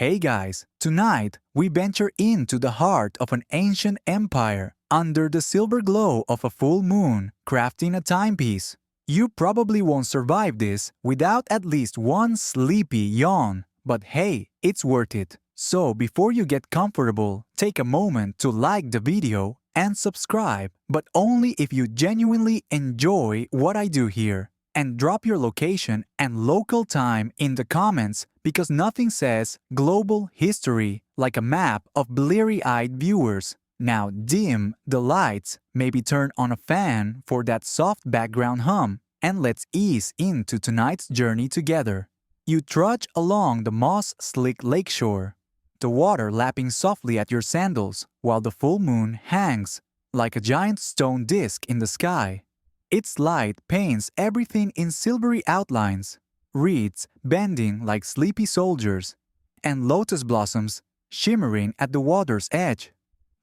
Hey guys, tonight we venture into the heart of an ancient empire under the silver glow of a full moon, crafting a timepiece. You probably won't survive this without at least one sleepy yawn, but hey, it's worth it. So before you get comfortable, take a moment to like the video and subscribe, but only if you genuinely enjoy what I do here. And drop your location and local time in the comments because nothing says global history like a map of bleary-eyed viewers. Now dim the lights, maybe turn on a fan for that soft background hum, and let's ease into tonight's journey together. You trudge along the moss-slick lakeshore, the water lapping softly at your sandals while the full moon hangs like a giant stone disk in the sky. Its light paints everything in silvery outlines, reeds bending like sleepy soldiers, and lotus blossoms shimmering at the water's edge.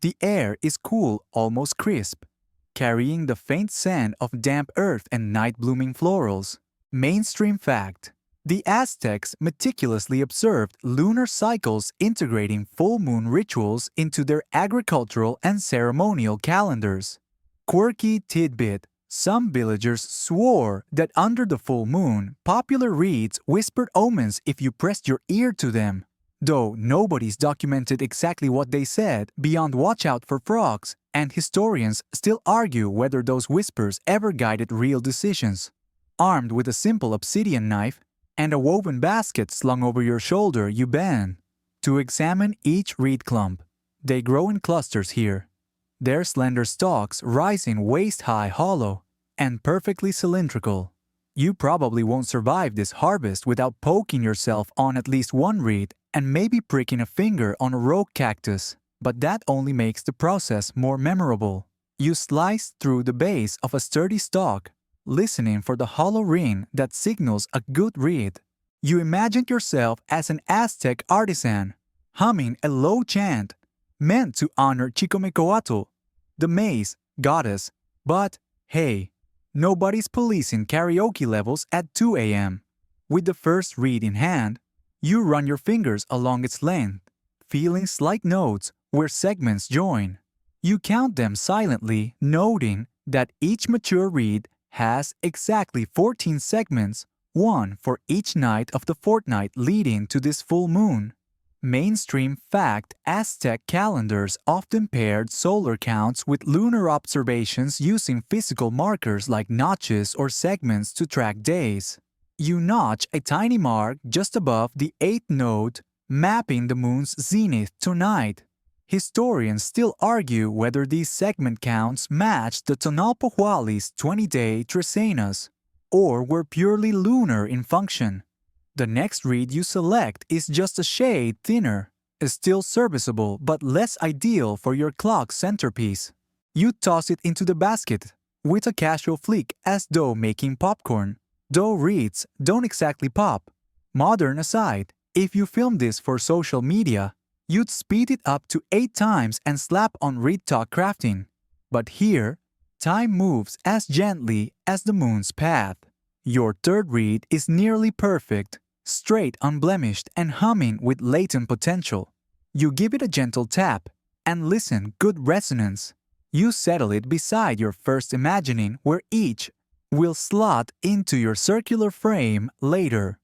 The air is cool, almost crisp, carrying the faint scent of damp earth and night-blooming florals. Mainstream fact: the Aztecs meticulously observed lunar cycles integrating full moon rituals into their agricultural and ceremonial calendars. Quirky tidbit: some villagers swore that under the full moon, popular reeds whispered omens if you pressed your ear to them. Though nobody's documented exactly what they said beyond watch out for frogs, and historians still argue whether those whispers ever guided real decisions. Armed with a simple obsidian knife and a woven basket slung over your shoulder, you bend to examine each reed clump. They grow in clusters here, their slender stalks rising waist-high hollow and perfectly cylindrical. You probably won't survive this harvest without poking yourself on at least one reed and maybe pricking a finger on a rogue cactus, but that only makes the process more memorable. You slice through the base of a sturdy stalk, listening for the hollow ring that signals a good reed. You imagine yourself as an Aztec artisan, humming a low chant meant to honor Chicomecoatl, the maize goddess. But hey, nobody's policing karaoke levels at 2 a.m. With the first reed in hand, you run your fingers along its length, feeling slight notes where segments join. You count them silently, noting that each mature reed has exactly 14 segments, one for each night of the fortnight leading to this full moon. Mainstream fact: Aztec calendars often paired solar counts with lunar observations using physical markers like notches or segments to track days. You notch a tiny mark just above the 8th node, mapping the moon's zenith to night. Historians still argue whether these segment counts matched the Tonalpohualli's 20-day trisenas, or were purely lunar in function. The next reed you select is just a shade thinner, still serviceable but less ideal for your clock centerpiece. You toss it into the basket with a casual flick as though making popcorn. Though reeds don't exactly pop. Modern aside, if you film this for social media, you'd speed it up to 8 times and slap on Reed Talk Crafting. But here, time moves as gently as the moon's path. Your third reed is nearly perfect, straight, unblemished, and humming with latent potential. You give it a gentle tap and listen, good resonance. You settle it beside your first, imagining where each will slot into your circular frame later.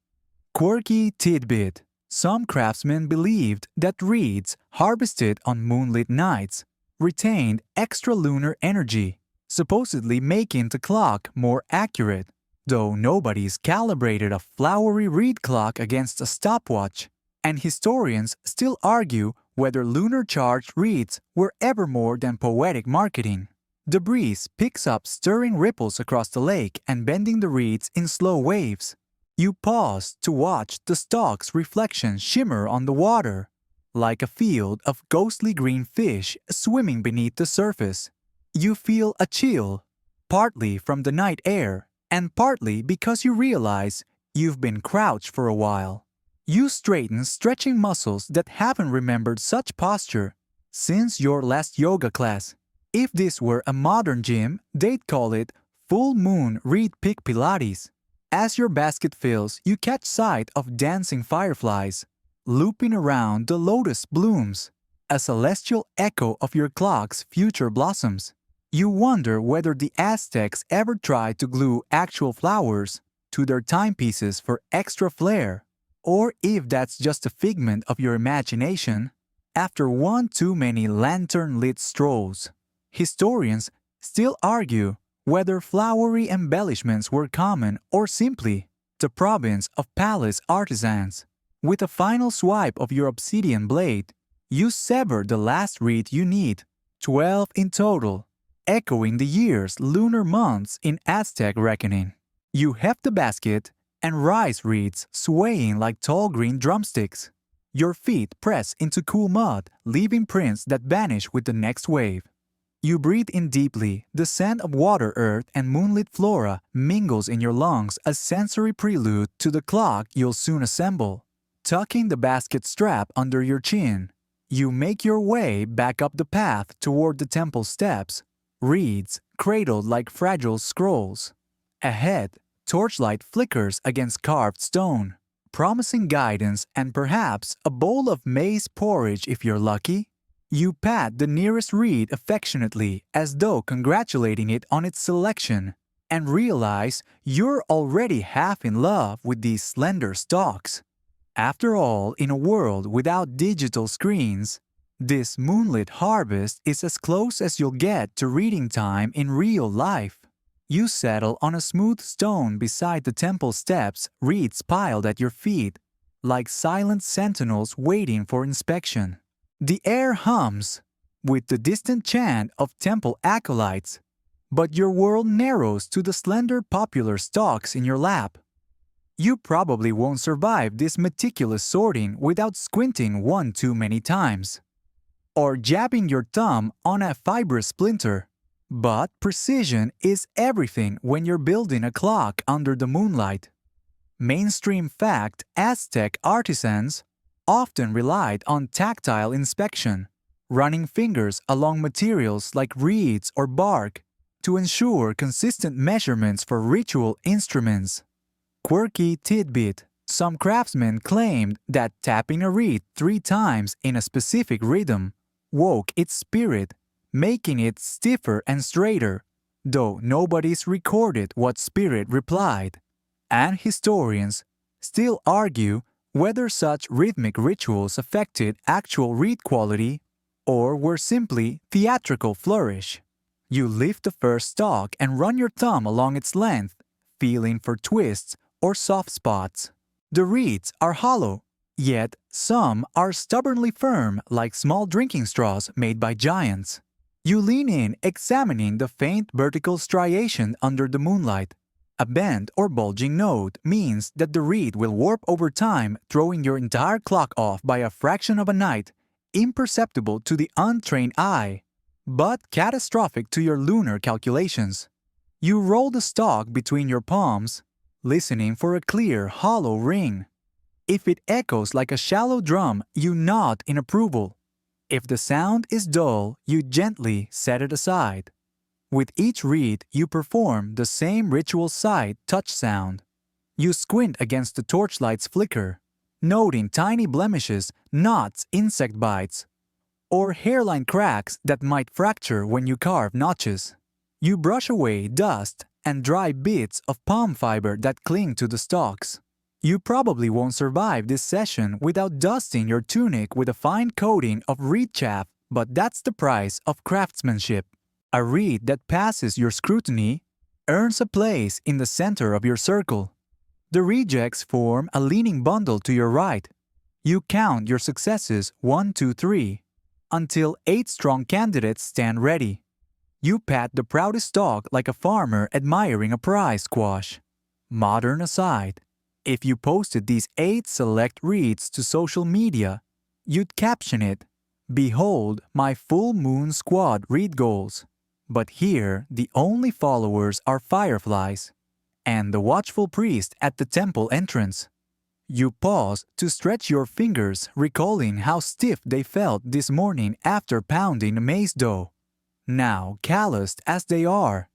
Quirky tidbit: some craftsmen believed that reeds harvested on moonlit nights retained extra lunar energy, supposedly making the clock more accurate. Though nobody's calibrated a flowery reed clock against a stopwatch, and historians still argue whether lunar-charged reeds were ever more than poetic marketing. The breeze picks up stirring ripples across the lake and bending the reeds in slow waves. You pause to watch the stalk's reflection shimmer on the water, like a field of ghostly green fish swimming beneath the surface. You feel a chill, partly from the night air, and partly because you realize you've been crouched for a while. You straighten stretching muscles that haven't remembered such posture since your last yoga class. If this were a modern gym, they'd call it Full Moon Reed Pick Pilates. As your basket fills, you catch sight of dancing fireflies, looping around the lotus blooms, a celestial echo of your clock's future blossoms. You wonder whether the Aztecs ever tried to glue actual flowers to their timepieces for extra flair, or if that's just a figment of your imagination after one too many lantern-lit strolls. Historians still argue whether flowery embellishments were common or simply the province of palace artisans. With a final swipe of your obsidian blade, you sever the last reed you need, 12 in total, echoing the year's lunar months in Aztec reckoning. You heft the basket, and rice reeds swaying like tall green drumsticks. Your feet press into cool mud, leaving prints that vanish with the next wave. You breathe in deeply, the scent of water, earth, and moonlit flora mingles in your lungs, a sensory prelude to the clock you'll soon assemble. Tucking the basket strap under your chin, you make your way back up the path toward the temple steps, reeds cradled like fragile scrolls. Ahead, torchlight flickers against carved stone, promising guidance and perhaps a bowl of maize porridge if you're lucky. You pat the nearest reed affectionately as though congratulating it on its selection, and realize you're already half in love with these slender stalks. After all, in a world without digital screens, this moonlit harvest is as close as you'll get to reading time in real life. You settle on a smooth stone beside the temple steps, reeds piled at your feet, like silent sentinels waiting for inspection. The air hums with the distant chant of temple acolytes, but your world narrows to the slender popular stalks in your lap. You probably won't survive this meticulous sorting without squinting one too many times, or jabbing your thumb on a fibrous splinter. But precision is everything when you're building a clock under the moonlight. Mainstream fact: Aztec artisans often relied on tactile inspection, running fingers along materials like reeds or bark to ensure consistent measurements for ritual instruments. Quirky tidbit: some craftsmen claimed that tapping a reed 3 times in a specific rhythm woke its spirit, making it stiffer and straighter, though nobody's recorded what spirit replied. And historians still argue whether such rhythmic rituals affected actual reed quality or were simply theatrical flourish. You lift the first stalk and run your thumb along its length, feeling for twists or soft spots. The reeds are hollow, yet some are stubbornly firm like small drinking straws made by giants. You lean in, examining the faint vertical striation under the moonlight. A bend or bulging node means that the reed will warp over time, throwing your entire clock off by a fraction of a night, imperceptible to the untrained eye, but catastrophic to your lunar calculations. You roll the stalk between your palms, listening for a clear, hollow ring. If it echoes like a shallow drum, you nod in approval. If the sound is dull, you gently set it aside. With each reed, you perform the same ritual sight-touch sound. You squint against the torchlight's flicker, noting tiny blemishes, knots, insect bites, or hairline cracks that might fracture when you carve notches. You brush away dust and dry bits of palm fiber that cling to the stalks. You probably won't survive this session without dusting your tunic with a fine coating of reed chaff, but that's the price of craftsmanship. A reed that passes your scrutiny earns a place in the center of your circle. The rejects form a leaning bundle to your right. You count your successes 1, 2, 3, until 8 strong candidates stand ready. You pat the proudest stalk like a farmer admiring a prize squash. Modern aside, if you posted these 8 select reads to social media, you'd caption it, "Behold my full moon squad read goals." But here, the only followers are fireflies and the watchful priest at the temple entrance. You pause to stretch your fingers, recalling how stiff they felt this morning after pounding maize dough. Now, calloused as they are,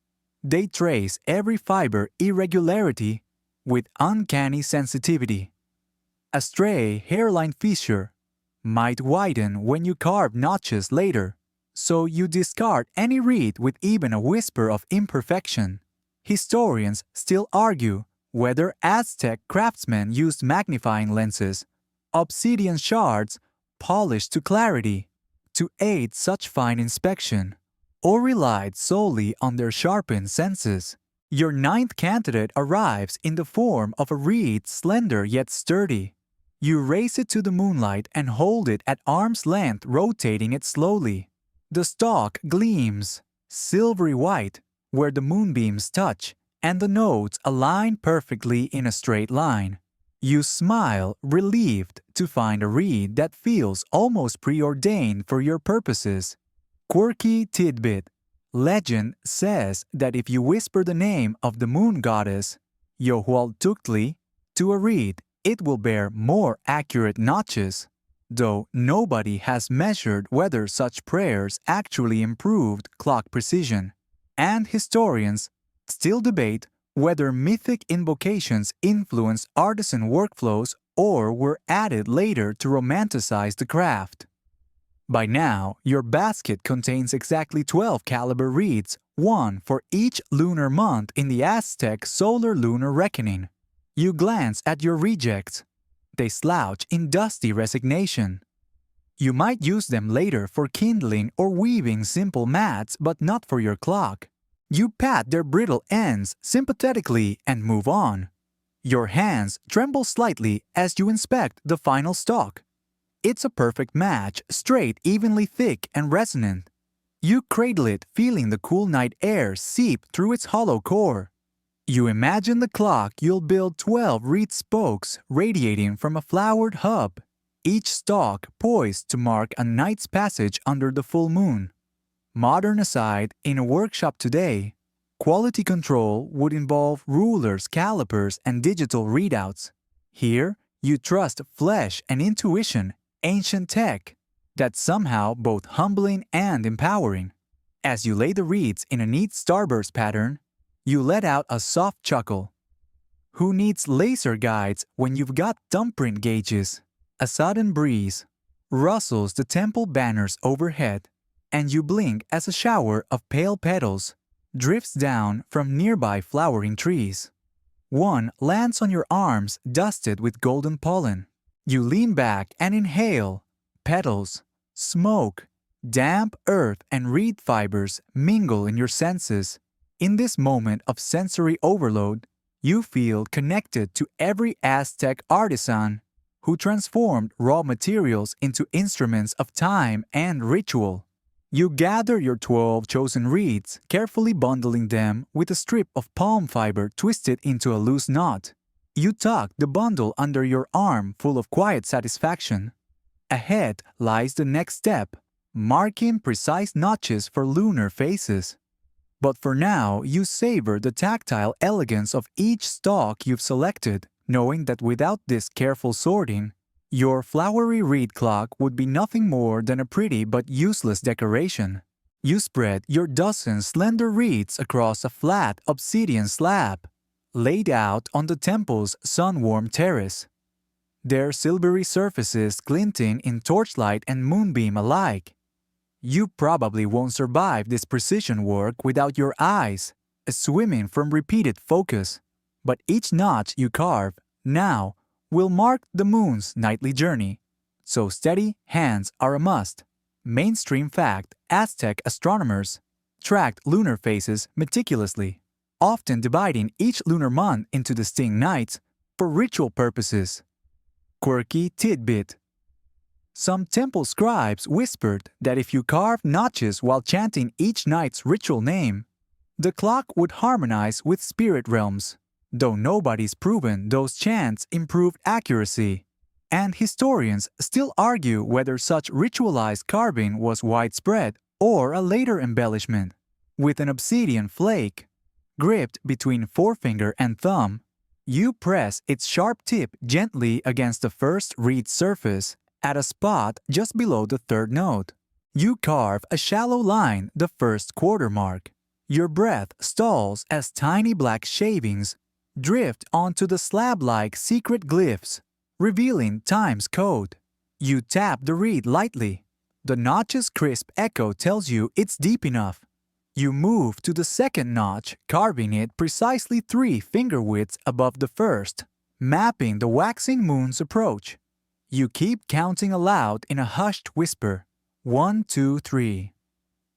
they trace every fiber irregularity with uncanny sensitivity. A stray hairline fissure might widen when you carve notches later, so you discard any reed with even a whisper of imperfection. Historians still argue whether Aztec craftsmen used magnifying lenses, obsidian shards polished to clarity, to aid such fine inspection, or relied solely on their sharpened senses. Your ninth candidate arrives in the form of a reed slender yet sturdy. You raise it to the moonlight and hold it at arm's length, rotating it slowly. The stalk gleams, silvery white, where the moonbeams touch, and the nodes align perfectly in a straight line. You smile, relieved to find a reed that feels almost preordained for your purposes. Quirky tidbit. Legend says that if you whisper the name of the moon goddess, Yohualtuctli, to a reed, it will bear more accurate notches, though nobody has measured whether such prayers actually improved clock precision. And historians still debate whether mythic invocations influenced artisan workflows or were added later to romanticize the craft. By now, your basket contains exactly 12 caliber reeds, one for each lunar month in the Aztec solar-lunar reckoning. You glance at your rejects. They slouch in dusty resignation. You might use them later for kindling or weaving simple mats, but not for your clock. You pat their brittle ends sympathetically and move on. Your hands tremble slightly as you inspect the final stalk. It's a perfect match, straight, evenly thick, and resonant. You cradle it, feeling the cool night air seep through its hollow core. You imagine the clock you'll build 12 reed spokes radiating from a flowered hub, each stalk poised to mark a night's passage under the full moon. Modern aside, in a workshop today, quality control would involve rulers, calipers, and digital readouts. Here, you trust flesh and intuition, ancient tech, that's somehow both humbling and empowering. As you lay the reeds in a neat starburst pattern, you let out a soft chuckle. Who needs laser guides when you've got thumbprint gauges? A sudden breeze rustles the temple banners overhead, and you blink as a shower of pale petals drifts down from nearby flowering trees. One lands on your arms dusted with golden pollen. You lean back and inhale. Petals, smoke, damp earth and reed fibers mingle in your senses. In this moment of sensory overload, you feel connected to every Aztec artisan who transformed raw materials into instruments of time and ritual. You gather your 12 chosen reeds, carefully bundling them with a strip of palm fiber twisted into a loose knot. You tuck the bundle under your arm, full of quiet satisfaction. Ahead lies the next step, marking precise notches for lunar faces. But for now, you savor the tactile elegance of each stalk you've selected, knowing that without this careful sorting, your flowery reed clock would be nothing more than a pretty but useless decoration. You spread your dozen slender reeds across a flat obsidian slab, laid out on the temple's sun-warmed terrace. Their silvery surfaces glinting in torchlight and moonbeam alike. You probably won't survive this precision work without your eyes, swimming from repeated focus. But each notch you carve, now, will mark the moon's nightly journey. So steady hands are a must. Mainstream fact, Aztec astronomers tracked lunar phases meticulously, often dividing each lunar month into distinct nights for ritual purposes. Quirky tidbit. Some temple scribes whispered that if you carved notches while chanting each night's ritual name, the clock would harmonize with spirit realms, though nobody's proven those chants improved accuracy. And historians still argue whether such ritualized carving was widespread or a later embellishment. With an obsidian flake, gripped between forefinger and thumb, you press its sharp tip gently against the first reed surface at a spot just below the third note. You carve a shallow line the first quarter mark. Your breath stalls as tiny black shavings drift onto the slab-like secret glyphs, revealing time's code. You tap the reed lightly. The notch's crisp echo tells you it's deep enough. You move to the second notch, carving it precisely 3 finger widths above the first, mapping the waxing moon's approach. You keep counting aloud in a hushed whisper. 1, 2, 3.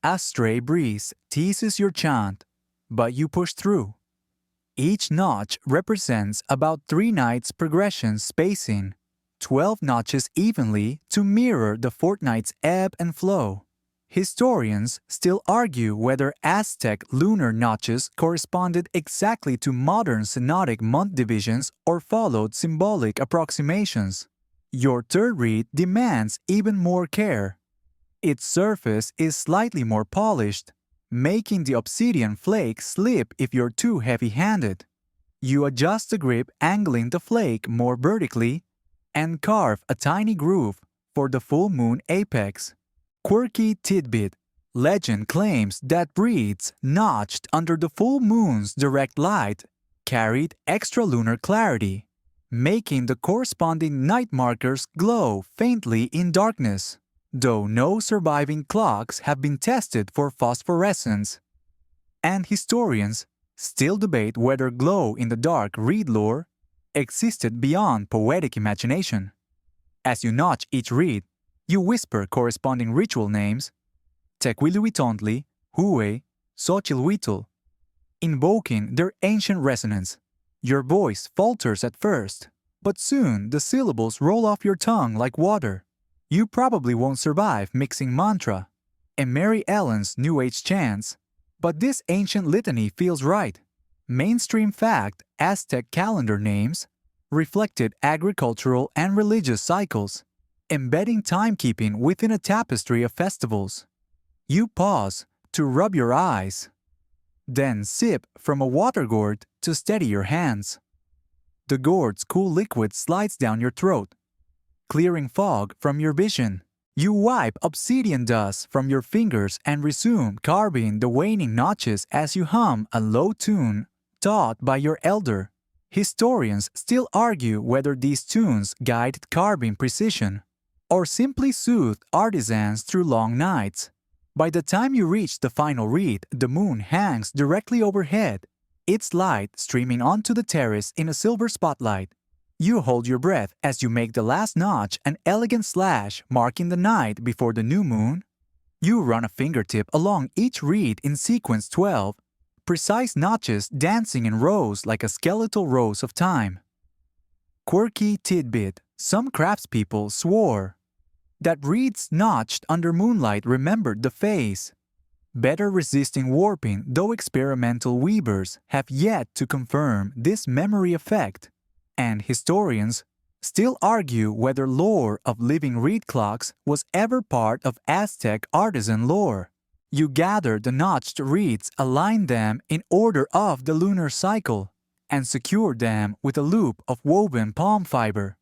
A stray breeze teases your chant, but you push through. Each notch represents about 3 nights' progression spacing, 12 notches evenly to mirror the fortnight's ebb and flow. Historians still argue whether Aztec lunar notches corresponded exactly to modern synodic month divisions or followed symbolic approximations. Your third reed demands even more care. Its surface is slightly more polished, making the obsidian flake slip if you're too heavy-handed. You adjust the grip, angling the flake more vertically, and carve a tiny groove for the full moon apex. Quirky tidbit. Legend claims that reeds notched under the full moon's direct light carried extra lunar clarity, making the corresponding night markers glow faintly in darkness, though no surviving clocks have been tested for phosphorescence. And historians still debate whether glow-in-the-dark reed lore existed beyond poetic imagination. As you notch each reed, you whisper corresponding ritual names: Tequilihuitontli, Hue, Xochilhuitl, invoking their ancient resonance. Your voice falters at first, but soon the syllables roll off your tongue like water. You probably won't survive mixing mantra and Mary Ellen's New Age chants, but this ancient litany feels right. Mainstream fact, Aztec calendar names reflected agricultural and religious cycles, embedding timekeeping within a tapestry of festivals. You pause to rub your eyes, then sip from a water gourd to steady your hands. The gourd's cool liquid slides down your throat, clearing fog from your vision. You wipe obsidian dust from your fingers and resume carving the waning notches as you hum a low tune taught by your elder. Historians still argue whether these tunes guided carving precision or simply soothed artisans through long nights. By the time you reach the final reed, the moon hangs directly overhead, its light streaming onto the terrace in a silver spotlight. You hold your breath as you make the last notch, an elegant slash marking the night before the new moon. You run a fingertip along each reed in sequence 12, precise notches dancing in rows like a skeletal rows of time. Quirky tidbit: some craftspeople swore that reeds notched under moonlight remembered the phase, better resisting warping, though experimental weavers have yet to confirm this memory effect. And historians still argue whether lore of living reed clocks was ever part of Aztec artisan lore. You gather the notched reeds, align them in order of the lunar cycle, and secure them with a loop of woven palm fiber.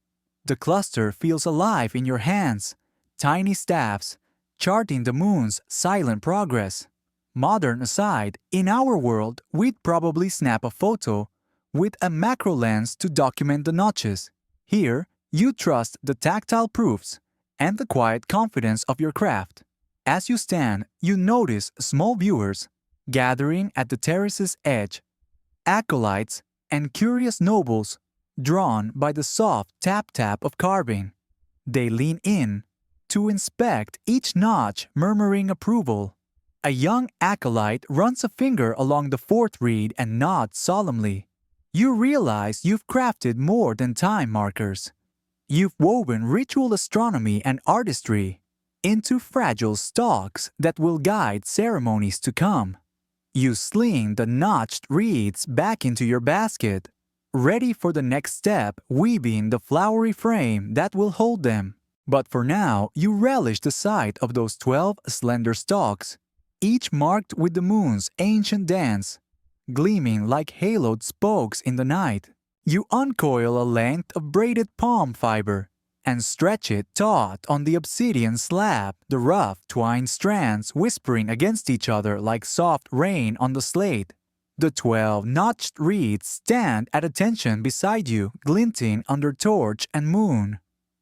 The cluster feels alive in your hands, tiny staffs, charting the moon's silent progress. Modern aside, in our world, we'd probably snap a photo with a macro lens to document the notches. Here, you trust the tactile proofs and the quiet confidence of your craft. As you stand, you notice small viewers gathering at the terrace's edge, acolytes and curious nobles drawn by the soft tap-tap of carving. They lean in to inspect each notch, murmuring approval. A young acolyte runs a finger along the fourth reed and nods solemnly. You realize you've crafted more than time markers. You've woven ritual astronomy and artistry into fragile stalks that will guide ceremonies to come. You sling the notched reeds back into your basket, ready for the next step, weaving the flowery frame that will hold them. But for now, you relish the sight of those 12 slender stalks, each marked with the moon's ancient dance, gleaming like haloed spokes in the night. You uncoil a length of braided palm fiber and stretch it taut on the obsidian slab, the rough twined strands whispering against each other like soft rain on the slate. The 12 notched reeds stand at attention beside you, glinting under torch and moon.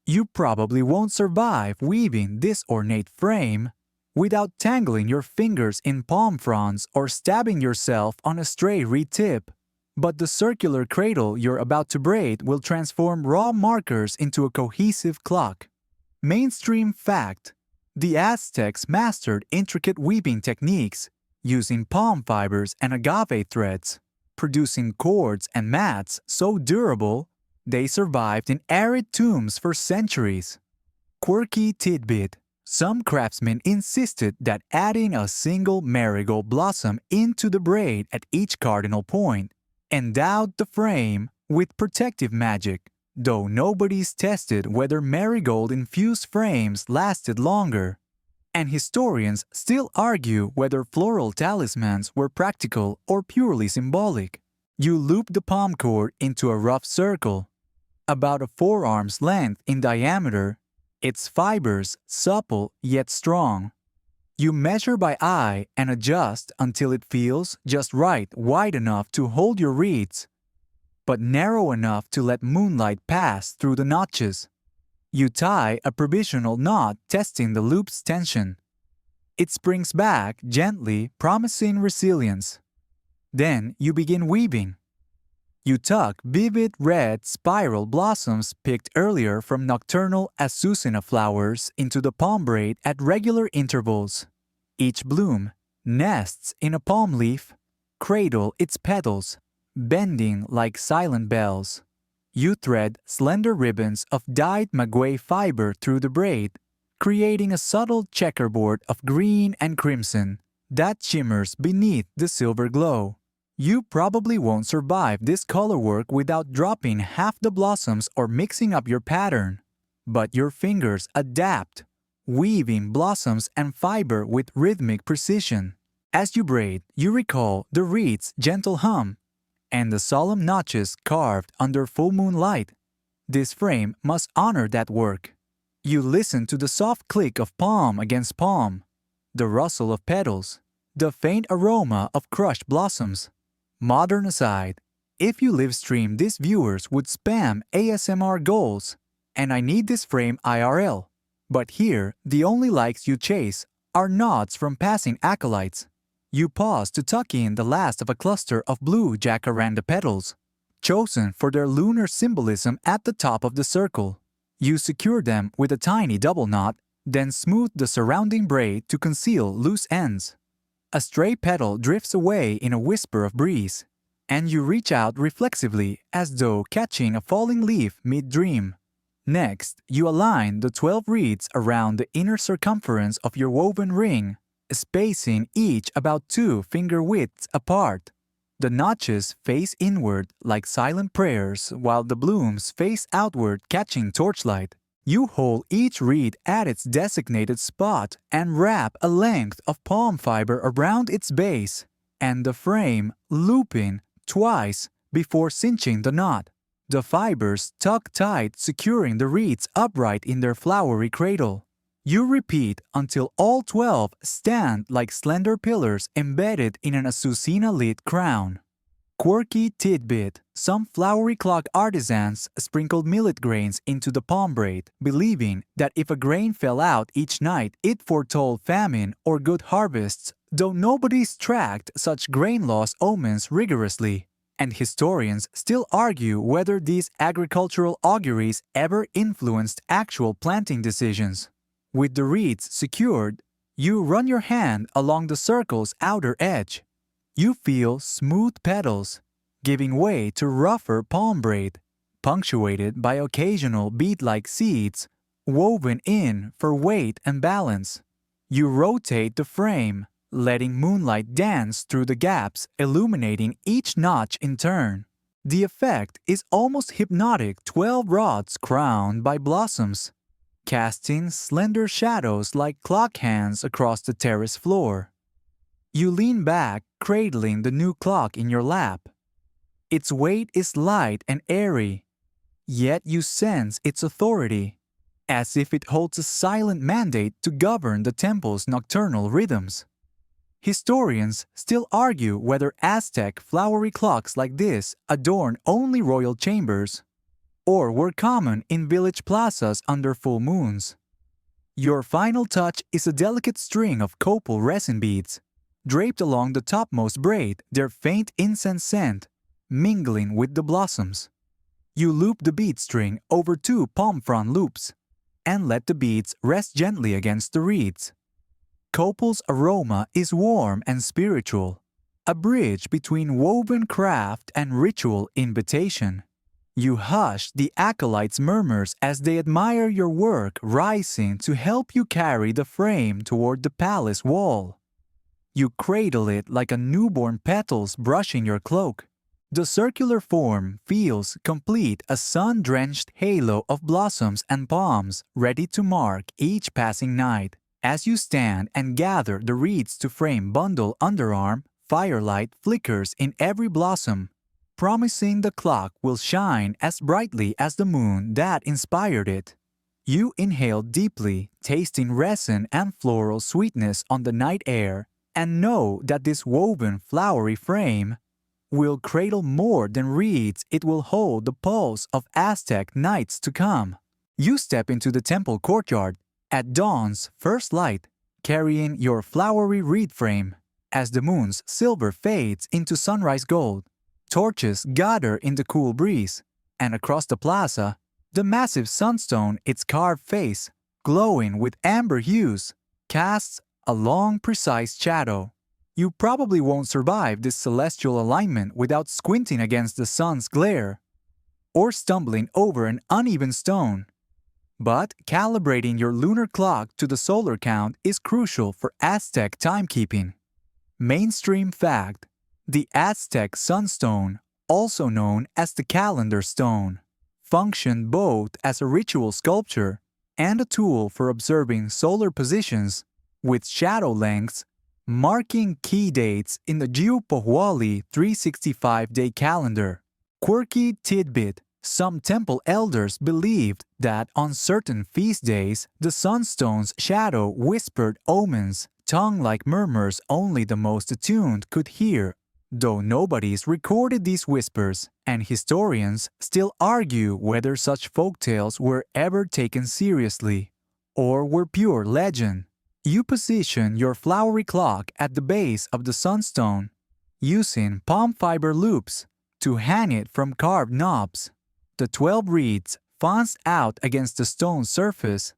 You probably won't survive weaving this ornate frame without tangling your fingers in palm fronds or stabbing yourself on a stray reed tip. But the circular cradle you're about to braid will transform raw markers into a cohesive clock. Mainstream fact: the Aztecs mastered intricate weaving techniques using palm fibers and agave threads, producing cords and mats so durable they survived in arid tombs for centuries. Quirky tidbit: some craftsmen insisted that adding a single marigold blossom into the braid at each cardinal point endowed the frame with protective magic, though nobody's tested whether marigold-infused frames lasted longer. And historians still argue whether floral talismans were practical or purely symbolic. You loop the palm cord into a rough circle, about a forearm's length in diameter, its fibers supple yet strong. You measure by eye and adjust until it feels just right, wide enough to hold your reeds, but narrow enough to let moonlight pass through the notches. You tie a provisional knot, testing the loop's tension. It springs back gently, promising resilience. Then you begin weaving. You tuck vivid red spiral blossoms picked earlier from nocturnal azucena flowers into the palm braid at regular intervals. Each bloom nests in a palm leaf, cradle its petals, bending like silent bells. You thread slender ribbons of dyed maguey fiber through the braid, creating a subtle checkerboard of green and crimson that shimmers beneath the silver glow. You probably won't survive this color work without dropping half the blossoms or mixing up your pattern. But your fingers adapt, weaving blossoms and fiber with rhythmic precision. As you braid, you recall the reed's gentle hum and the solemn notches carved under full moonlight. This frame must honor that work. You listen to the soft click of palm against palm, the rustle of petals, the faint aroma of crushed blossoms. Modern aside, if you live stream, these viewers would spam ASMR goals, and I need this frame IRL. But here, the only likes you chase are nods from passing acolytes. You pause to tuck in the last of a cluster of blue jacaranda petals, chosen for their lunar symbolism at the top of the circle. You secure them with a tiny double knot, then smooth the surrounding braid to conceal loose ends. A stray petal drifts away in a whisper of breeze, and you reach out reflexively as though catching a falling leaf mid-dream. Next, you align the 12 reeds around the inner circumference of your woven ring, spacing each about 2 finger widths apart. The notches face inward like silent prayers, while the blooms face outward, catching torchlight. You hold each reed at its designated spot and wrap a length of palm fiber around its base, and the frame looping twice before cinching the knot. The fibers tuck tight, securing the reeds upright in their flowery cradle. You repeat until all 12 stand like slender pillars embedded in an azucena-lit crown. Quirky tidbit: some flowery clock artisans sprinkled millet grains into the palm braid, believing that if a grain fell out each night, it foretold famine or good harvests, though nobody's tracked such grain loss omens rigorously. And historians still argue whether these agricultural auguries ever influenced actual planting decisions. With the reeds secured, you run your hand along the circle's outer edge. You feel smooth petals, giving way to rougher palm braid, punctuated by occasional bead-like seeds woven in for weight and balance. You rotate the frame, letting moonlight dance through the gaps, illuminating each notch in turn. The effect is almost hypnotic: 12 rods crowned by blossoms, casting slender shadows like clock hands across the terrace floor. You lean back, cradling the new clock in your lap. Its weight is light and airy, yet you sense its authority, as if it holds a silent mandate to govern the temple's nocturnal rhythms. Historians still argue whether Aztec flowery clocks like this adorn only royal chambers or were common in village plazas under full moons. Your final touch is a delicate string of copal resin beads, draped along the topmost braid, their faint incense scent mingling with the blossoms. You loop the bead string over 2 palm frond loops and let the beads rest gently against the reeds. Copal's aroma is warm and spiritual, a bridge between woven craft and ritual invitation. You hush the acolytes' murmurs as they admire your work rising to help you carry the frame toward the palace wall. You cradle it like a newborn petals brushing your cloak. The circular form feels complete, a sun-drenched halo of blossoms and palms ready to mark each passing night. As you stand and gather the reeds to frame bundle underarm, firelight flickers in every blossom, promising the clock will shine as brightly as the moon that inspired it. You inhale deeply, tasting resin and floral sweetness on the night air, and know that this woven flowery frame will cradle more than reeds. It will hold the pulse of Aztec nights to come. You step into the temple courtyard at dawn's first light, carrying your flowery reed frame. As the moon's silver fades into sunrise gold, torches gather in the cool breeze, and across the plaza, the massive sunstone, its carved face, glowing with amber hues, casts a long, precise shadow. You probably won't survive this celestial alignment without squinting against the sun's glare or stumbling over an uneven stone. But calibrating your lunar clock to the solar count is crucial for Aztec timekeeping. Mainstream fact: the Aztec sunstone, also known as the calendar stone, functioned both as a ritual sculpture and a tool for observing solar positions, with shadow lengths marking key dates in the Geopohualli 365-day calendar. Quirky tidbit: some temple elders believed that on certain feast days, the sunstone's shadow whispered omens, tongue-like murmurs only the most attuned could hear, though nobody's recorded these whispers, and historians still argue whether such folktales were ever taken seriously or were pure legend. You position your flowery clock at the base of the sunstone, using palm fiber loops to hang it from carved knobs. The 12 reeds fans out against the stone's surface,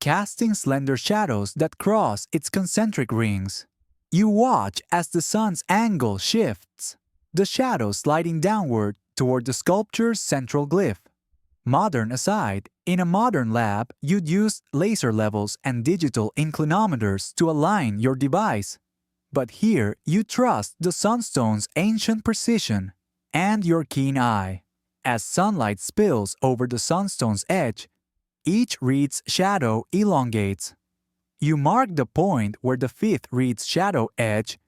casting slender shadows that cross its concentric rings. You watch as the sun's angle shifts, the shadow sliding downward toward the sculpture's central glyph. Modern aside, in a modern lab, you'd use laser levels and digital inclinometers to align your device. But here, you trust the sunstone's ancient precision and your keen eye. As sunlight spills over the sunstone's edge, each reed's shadow elongates. You mark the point where the 5th reed's shadow edge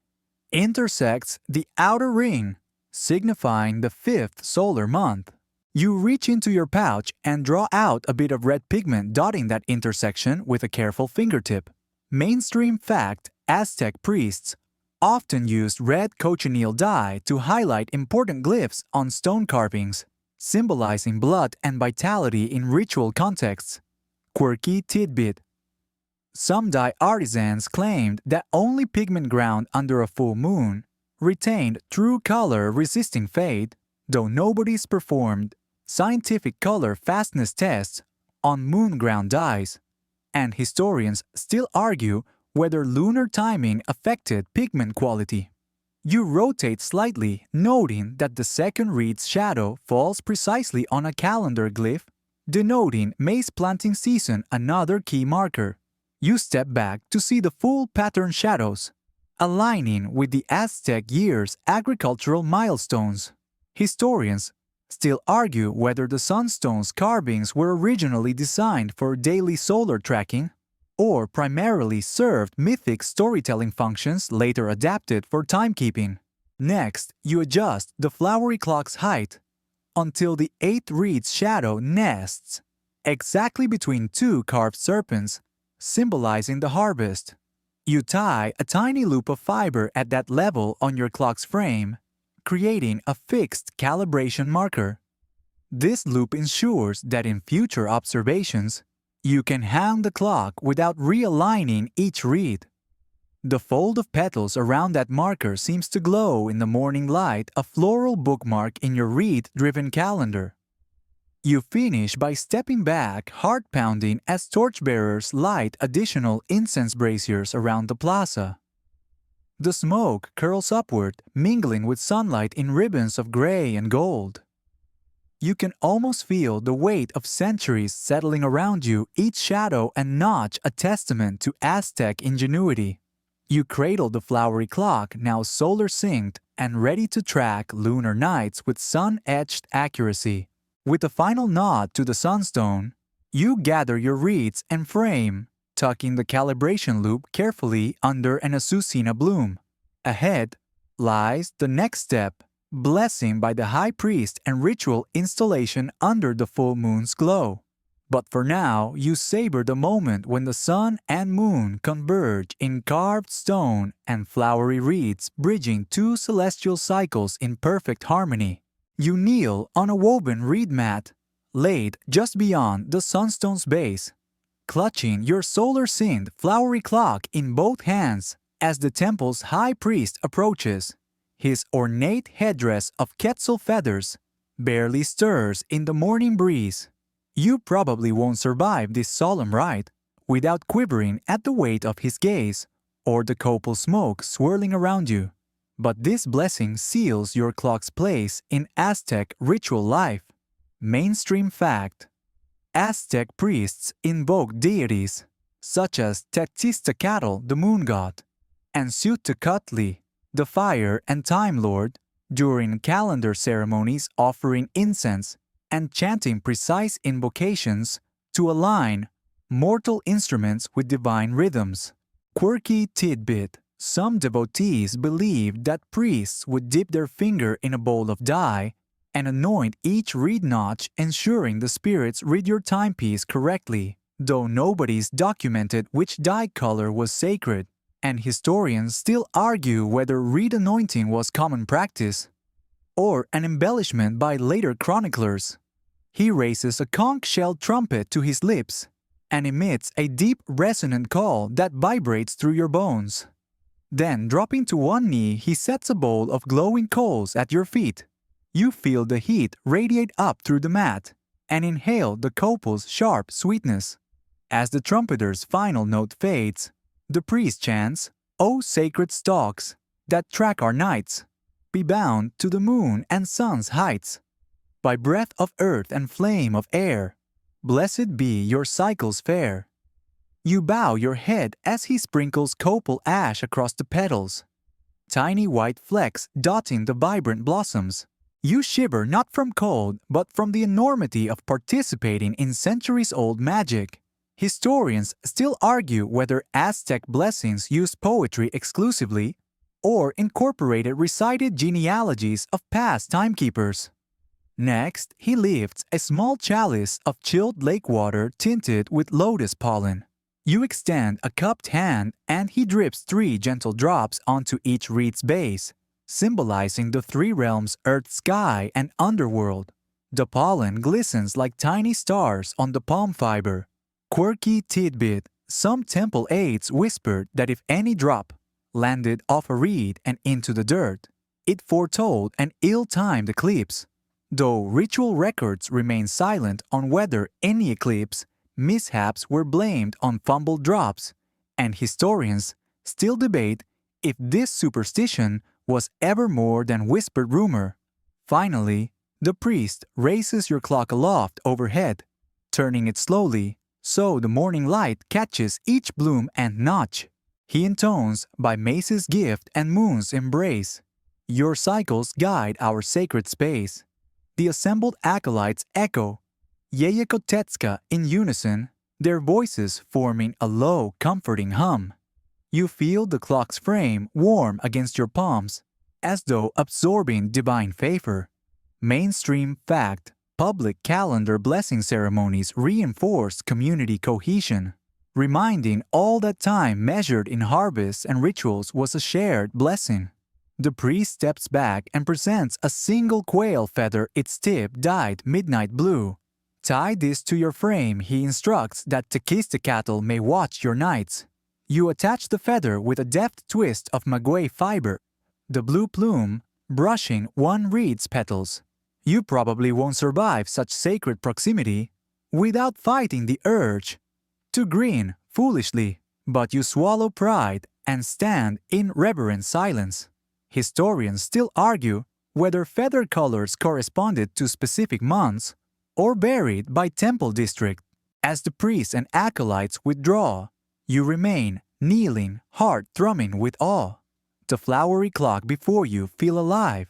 intersects the outer ring, signifying the 5th solar month. You reach into your pouch and draw out a bit of red pigment dotting that intersection with a careful fingertip. Mainstream fact: Aztec priests often used red cochineal dye to highlight important glyphs on stone carvings, symbolizing blood and vitality in ritual contexts. Quirky tidbit: some dye artisans claimed that only pigment ground under a full moon retained true color resisting fade, though nobody's performed scientific color fastness tests on moon-ground dyes, and historians still argue whether lunar timing affected pigment quality. You rotate slightly, noting that the 2nd reed's shadow falls precisely on a calendar glyph, denoting maize planting season, another key marker. You step back to see the full pattern shadows, aligning with the Aztec year's agricultural milestones. Historians still argue whether the sunstone's carvings were originally designed for daily solar tracking or primarily served mythic storytelling functions later adapted for timekeeping. Next, you adjust the flowery clock's height until the 8th reed's shadow nests exactly between 2 carved serpents, symbolizing the harvest. You tie a tiny loop of fiber at that level on your clock's frame, creating a fixed calibration marker. This loop ensures that in future observations, you can hang the clock without realigning each read. The fold of petals around that marker seems to glow in the morning light, a floral bookmark in your read-driven calendar. You finish by stepping back, heart-pounding as torchbearers light additional incense braziers around the plaza. The smoke curls upward, mingling with sunlight in ribbons of gray and gold. You can almost feel the weight of centuries settling around you, each shadow and notch a testament to Aztec ingenuity. You cradle the flowery clock, now solar-synced and ready to track lunar nights with sun-etched accuracy. With a final nod to the sunstone, you gather your reeds and frame, tucking the calibration loop carefully under an Azucena bloom. Ahead lies the next step, blessing by the high priest and ritual installation under the full moon's glow. But for now, you savor the moment when the sun and moon converge in carved stone and flowery reeds bridging two celestial cycles in perfect harmony. You kneel on a woven reed mat, laid just beyond the sunstone's base, clutching your solar-synced flowery clock in both hands as the temple's high priest approaches. His ornate headdress of quetzal feathers barely stirs in the morning breeze. You probably won't survive this solemn rite without quivering at the weight of his gaze or the copal smoke swirling around you. But this blessing seals your clock's place in Aztec ritual life. Mainstream fact: Aztec priests invoke deities such as Tetziztecatl, the moon god, and Xiuhtecutli, the fire and time lord, during calendar ceremonies, offering incense and chanting precise invocations to align mortal instruments with divine rhythms. Quirky tidbit: some devotees believed that priests would dip their finger in a bowl of dye and anoint each reed notch, ensuring the spirits read your timepiece correctly, though nobody's documented which dye color was sacred, and historians still argue whether reed anointing was common practice or an embellishment by later chroniclers. He raises a conch-shell trumpet to his lips and emits a deep resonant call that vibrates through your bones. Then, dropping to one knee, he sets a bowl of glowing coals at your feet. You feel the heat radiate up through the mat and inhale the copal's sharp sweetness. As the trumpeter's final note fades, the priest chants, "O sacred stalks that track our nights, be bound to the moon and sun's heights. By breath of earth and flame of air, blessed be your cycles fair." You bow your head as he sprinkles copal ash across the petals, tiny white flecks dotting the vibrant blossoms. You shiver not from cold, but from the enormity of participating in centuries-old magic. Historians still argue whether Aztec blessings used poetry exclusively or incorporated recited genealogies of past timekeepers. Next, he lifts a small chalice of chilled lake water tinted with lotus pollen. You extend a cupped hand and he drips 3 gentle drops onto each reed's base, symbolizing the 3 realms: earth, sky, and underworld. The pollen glistens like tiny stars on the palm fiber. Quirky tidbit: some temple aides whispered that if any drop landed off a reed and into the dirt, it foretold an ill-timed eclipse, though ritual records remain silent on whether any eclipse mishaps were blamed on fumbled drops, and historians still debate if this superstition was ever more than whispered rumor. Finally, the priest raises your clock aloft overhead, turning it slowly so the morning light catches each bloom and notch. He intones by Mace's gift and moon's embrace. Your cycles guide our sacred space. The assembled acolytes echo Yeyekotetska in unison, their voices forming a low, comforting hum. You feel the clock's frame warm against your palms, as though absorbing divine favor. Mainstream fact: public calendar blessing ceremonies reinforce community cohesion. reminding all that time measured in harvests and rituals was a shared blessing. The priest steps back and presents a single quail feather, its tip dyed midnight blue. Tie this to your frame, he instructs, that Tequistecatl may watch your nights. You attach the feather with a deft twist of maguey fiber, the blue plume brushing one reed's petals. You probably won't survive such sacred proximity without fighting the urge to grin foolishly, but you swallow pride and stand in reverent silence. Historians still argue whether feather colors corresponded to specific months or varied by temple district. As the priests and acolytes withdraw, you remain kneeling, heart thrumming with awe. The flowery clock before you feel alive,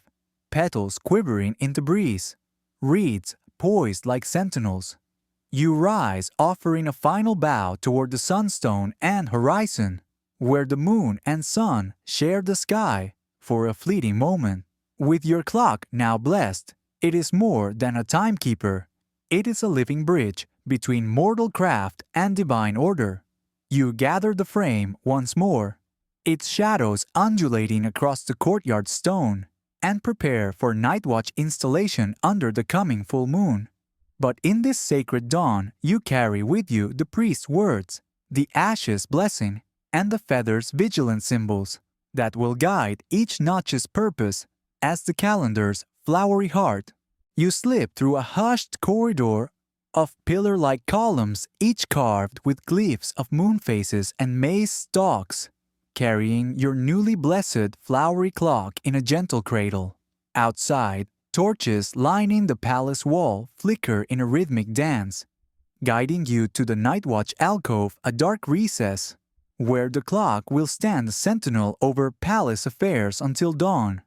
petals quivering in the breeze, reeds poised like sentinels. You rise, offering a final bow toward the sunstone and horizon, where the moon and sun share the sky for a fleeting moment. With your clock now blessed, it is more than a timekeeper. It is a living bridge between mortal craft and divine order. You gather the frame once more, its shadows undulating across the courtyard stone, and prepare for night watch installation under the coming full moon. But in this sacred dawn, you carry with you the priest's words, the ashes' blessing, and the feathers' vigilant symbols that will guide each notch's purpose as the calendar's flowery heart. You slip through a hushed corridor of pillar-like columns, each carved with glyphs of moon phases and maize stalks, carrying your newly blessed flowery clock in a gentle cradle. Outside, torches lining the palace wall flicker in a rhythmic dance, guiding you to the night watch alcove, a dark recess, where the clock will stand sentinel over palace affairs until dawn.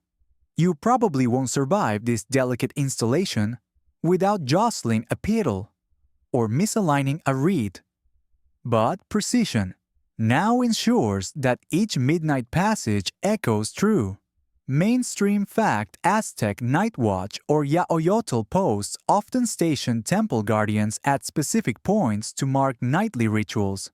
You probably won't survive this delicate installation without jostling a petal or misaligning a reed. But precision now ensures that each midnight passage echoes true. Mainstream fact: Aztec Night Watch or Yaoyotl posts often station temple guardians at specific points to mark nightly rituals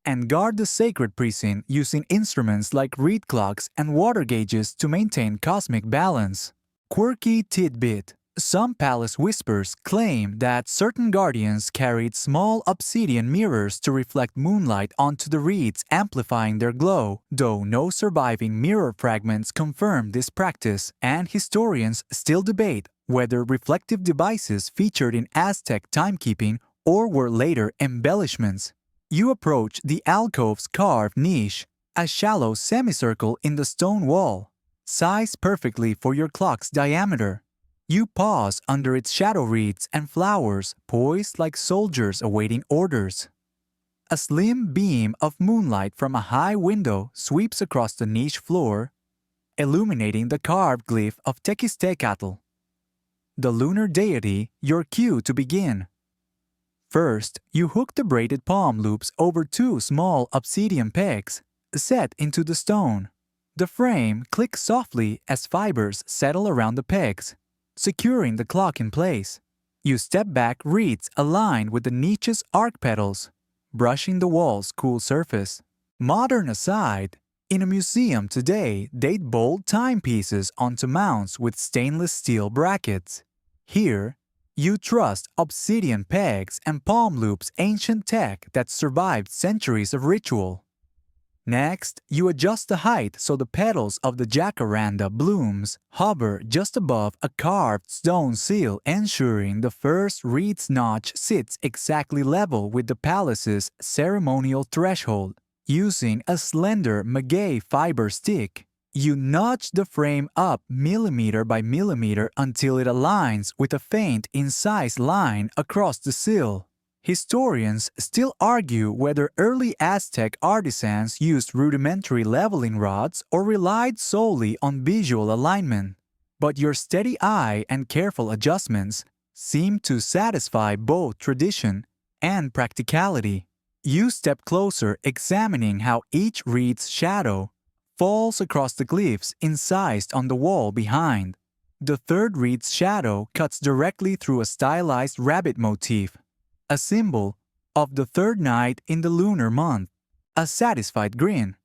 and guard the sacred precinct using instruments like reed clocks and water gauges to maintain cosmic balance. Quirky tidbit: some palace whispers claim that certain guardians carried small obsidian mirrors to reflect moonlight onto the reeds, amplifying their glow, though no surviving mirror fragments confirm this practice, and historians still debate whether reflective devices featured in Aztec timekeeping or were later embellishments. You approach the alcove's carved niche, a shallow semicircle in the stone wall, sized perfectly for your clock's diameter. You pause under its shadow reeds and flowers, poised like soldiers awaiting orders. A slim beam of moonlight from a high window sweeps across the niche floor, illuminating the carved glyph of Tequistecatl, the lunar deity, your cue to begin. First, you hook the braided palm loops over two small obsidian pegs set into the stone. The frame clicks softly as fibers settle around the pegs, securing the clock in place. You step back, reeds aligned with the niche's arc petals, brushing the wall's cool surface. Modern aside, in a museum today, they'd bolt timepieces onto mounts with stainless steel brackets. Here, you trust obsidian pegs and palm loops, ancient tech that survived centuries of ritual. Next, you adjust the height so the petals of the jacaranda blooms hover just above a carved stone seal, ensuring the first reed's notch sits exactly level with the palace's ceremonial threshold. Using a slender maguey fiber stick, you notch the frame up millimeter by millimeter until it aligns with a faint incised line across the sill. Historians still argue whether early Aztec artisans used rudimentary leveling rods or relied solely on visual alignment. But your steady eye and careful adjustments seem to satisfy both tradition and practicality. You step closer, examining how each reed's shadow falls across the glyphs incised on the wall behind. The third reed's shadow cuts directly through a stylized rabbit motif, a symbol of the third night in the lunar month. A satisfied grin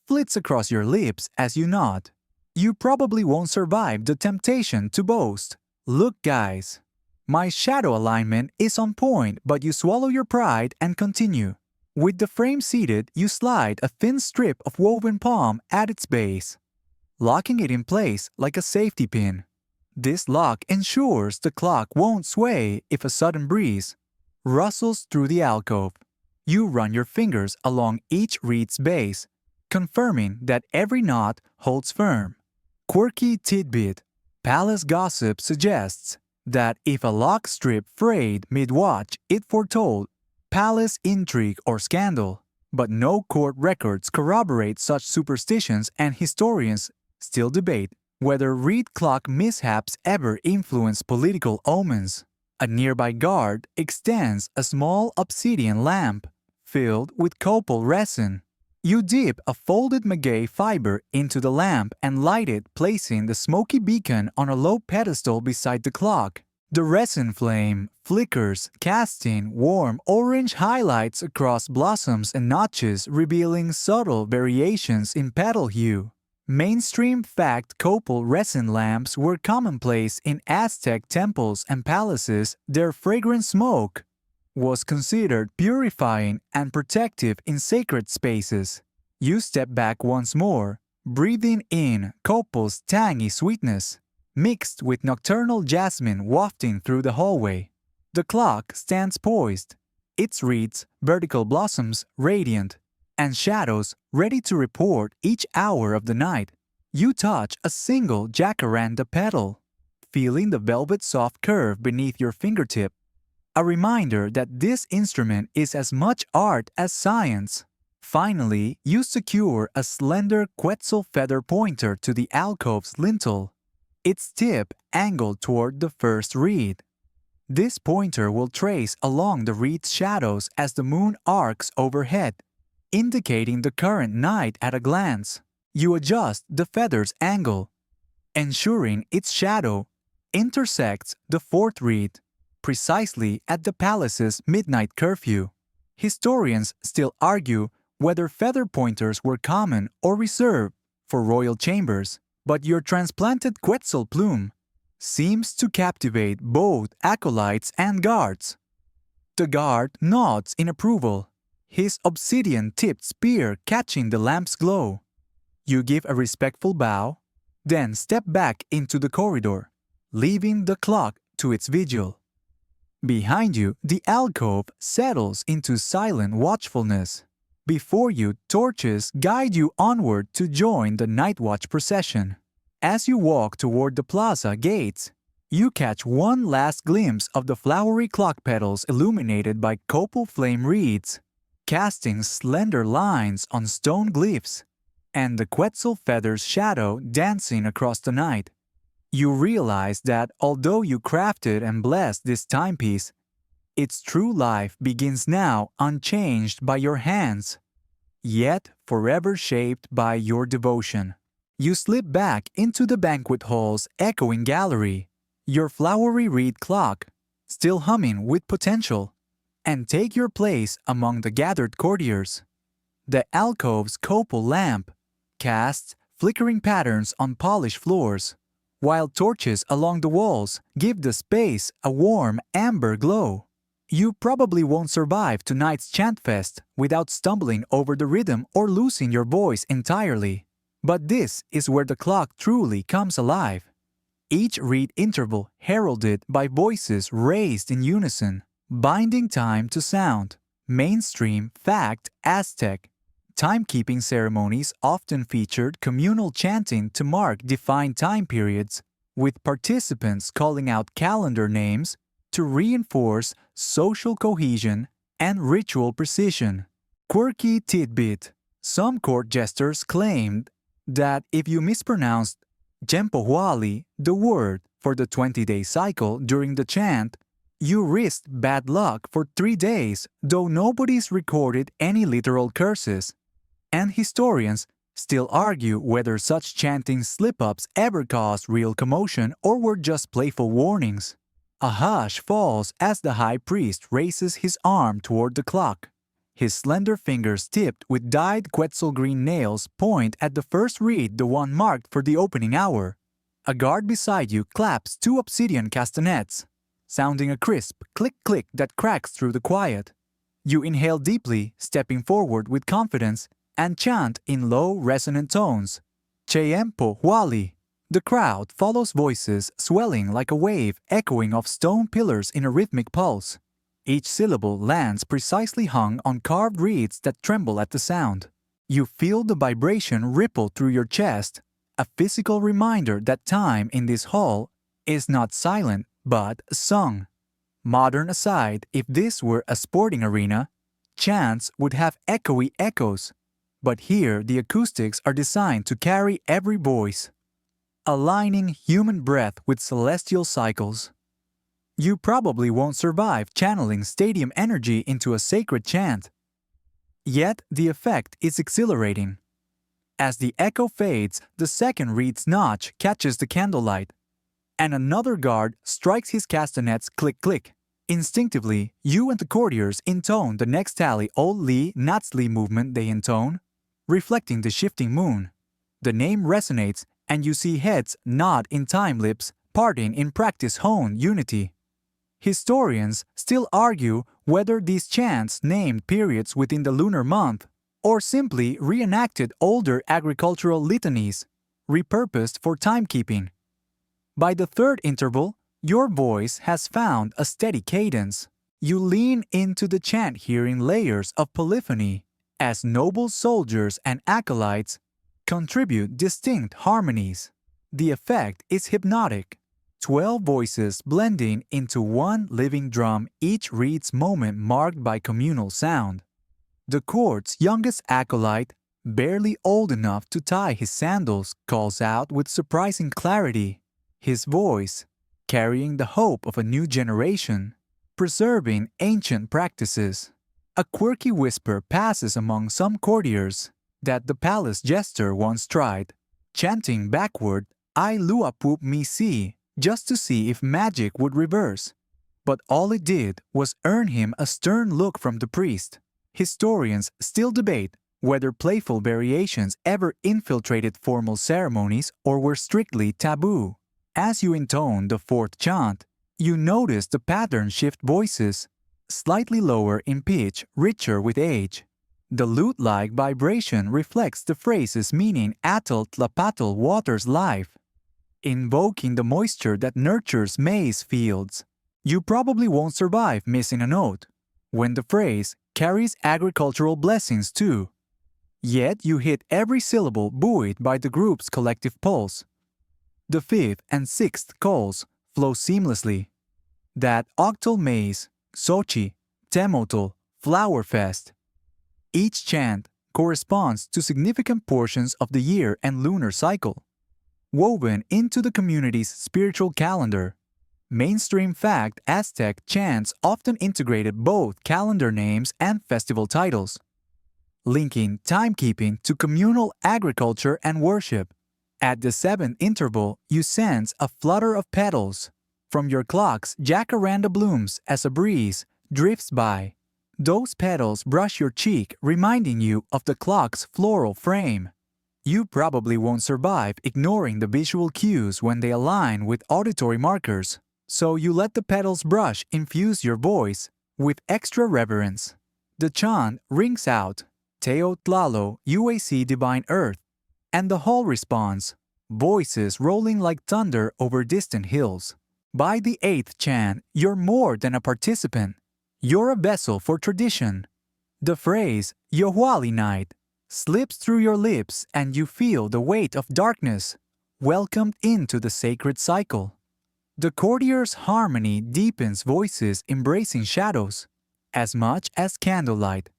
flits across your lips as you nod. You probably won't survive the temptation to boast. Look, guys, my shadow alignment is on point, but you swallow your pride and continue. With the frame seated, you slide a thin strip of woven palm at its base, locking it in place like a safety pin. This lock ensures the clock won't sway if a sudden breeze rustles through the alcove. You run your fingers along each reed's base, confirming that every knot holds firm. Quirky tidbit: palace gossip suggests that if a lock strip frayed mid-watch, it foretold palace intrigue or scandal. But no court records corroborate such superstitions, and historians still debate whether reed clock mishaps ever influenced political omens. A nearby guard extends a small obsidian lamp filled with copal resin. You dip a folded maguey fiber into the lamp and light it, placing the smoky beacon on a low pedestal beside the clock. The resin flame flickers, casting warm orange highlights across blossoms and notches, revealing subtle variations in petal hue. Mainstream fact: copal resin lamps were commonplace in Aztec temples and palaces. Their fragrant smoke was considered purifying and protective in sacred spaces. You step back once more, breathing in copal's tangy sweetness, mixed with nocturnal jasmine wafting through the hallway. The clock stands poised, its reeds, vertical blossoms radiant, and shadows ready to report each hour of the night. You touch a single jacaranda petal, feeling the velvet soft curve beneath your fingertip. A reminder that this instrument is as much art as science. Finally, you secure a slender quetzal feather pointer to the alcove's lintel, its tip angled toward the first reed. This pointer will trace along the reed's shadows as the moon arcs overhead, indicating the current night at a glance. You adjust the feather's angle, ensuring its shadow intersects the fourth reed, precisely at the palace's midnight curfew. Historians still argue whether feather pointers were common or reserved for royal chambers, but your transplanted quetzal plume seems to captivate both acolytes and guards. The guard nods in approval, his obsidian-tipped spear catching the lamp's glow. You give a respectful bow, then step back into the corridor, leaving the clock to its vigil. Behind you, the alcove settles into silent watchfulness. Before you, torches guide you onward to join the night watch procession. As you walk toward the plaza gates, you catch one last glimpse of the flowery clock petals illuminated by copal flame reeds, casting slender lines on stone glyphs, and the quetzal feather's shadow dancing across the night. You realize that although you crafted and blessed this timepiece, its true life begins now unchanged by your hands, yet forever shaped by your devotion. You slip back into the banquet hall's echoing gallery, your flowery reed clock still humming with potential, and take your place among the gathered courtiers. The alcove's copal lamp casts flickering patterns on polished floors, while torches along the walls give the space a warm amber glow. You probably won't survive tonight's chantfest without stumbling over the rhythm or losing your voice entirely. But this is where the clock truly comes alive. Each reed interval heralded by voices raised in unison, binding time to sound. Mainstream fact: Aztec timekeeping ceremonies often featured communal chanting to mark defined time periods, with participants calling out calendar names to reinforce social cohesion and ritual precision. Quirky tidbit: some court jesters claimed that if you mispronounced Jempohuali, the word for the 20-day cycle, during the chant, you risked bad luck for 3 days, though nobody's recorded any literal curses. And historians still argue whether such chanting slip-ups ever caused real commotion or were just playful warnings. A hush falls as the high priest raises his arm toward the clock. His slender fingers tipped with dyed Quetzal green nails point at the first reed, the one marked for the opening hour. A guard beside you claps 2 obsidian castanets, sounding a crisp click-click that cracks through the quiet. You inhale deeply, stepping forward with confidence, and chant in low, resonant tones, Cheyempo Huali. The crowd follows voices swelling like a wave echoing off stone pillars in a rhythmic pulse. Each syllable lands precisely hung on carved reeds that tremble at the sound. You feel the vibration ripple through your chest, a physical reminder that time in this hall is not silent but sung. Modern aside, if this were a sporting arena, chants would have echoey echoes. But here the acoustics are designed to carry every voice, aligning human breath with celestial cycles. You probably won't survive channeling stadium energy into a sacred chant. Yet the effect is exhilarating. As the echo fades, the second reed's notch catches the candlelight, and another guard strikes his castanets click-click. Instinctively, you and the courtiers intone the next tally Ol Li Natsli movement they intone, reflecting the shifting moon. The name resonates, and you see heads nod in time, lips parting in practice-honed unity. Historians still argue whether these chants named periods within the lunar month or simply reenacted older agricultural litanies, repurposed for timekeeping. By the third interval, your voice has found a steady cadence. You lean into the chant hearing layers of polyphony as noble soldiers and acolytes contribute distinct harmonies. The effect is hypnotic. 12 voices blending into one living drum, each reed's moment marked by communal sound. The court's youngest acolyte, barely old enough to tie his sandals, calls out with surprising clarity, his voice carrying the hope of a new generation, preserving ancient practices. A quirky whisper passes among some courtiers that the palace jester once tried, chanting backward, I luapup mi si, just to see if magic would reverse. But all it did was earn him a stern look from the priest. Historians still debate whether playful variations ever infiltrated formal ceremonies or were strictly taboo. As you intone the fourth chant, you notice the pattern shift voices, slightly lower in pitch, richer with age. The lute-like vibration reflects the phrase's meaning Atl Tlapatl waters life, invoking the moisture that nurtures maize fields. You probably won't survive missing a note, when the phrase carries agricultural blessings too. Yet you hit every syllable buoyed by the group's collective pulse. The fifth and sixth calls flow seamlessly. That octal maze, Sochi, Temotl, Flower Fest. Each chant corresponds to significant portions of the year and lunar cycle, woven into the community's spiritual calendar. Mainstream fact, Aztec chants often integrated both calendar names and festival titles, linking timekeeping to communal agriculture and worship. At the seventh interval, you sense a flutter of petals. From your clock's jacaranda blooms as a breeze drifts by. Those petals brush your cheek, reminding you of the clock's floral frame. You probably won't survive ignoring the visual cues when they align with auditory markers, so you let the petals brush infuse your voice with extra reverence. The chant rings out, Teo Tlalo UAC Divine Earth, and the hall responds, voices rolling like thunder over distant hills. By the eighth chant, you're more than a participant. You're a vessel for tradition. The phrase, Yohuali Night, slips through your lips and you feel the weight of darkness, welcomed into the sacred cycle. The courtier's harmony deepens voices embracing shadows, as much as candlelight.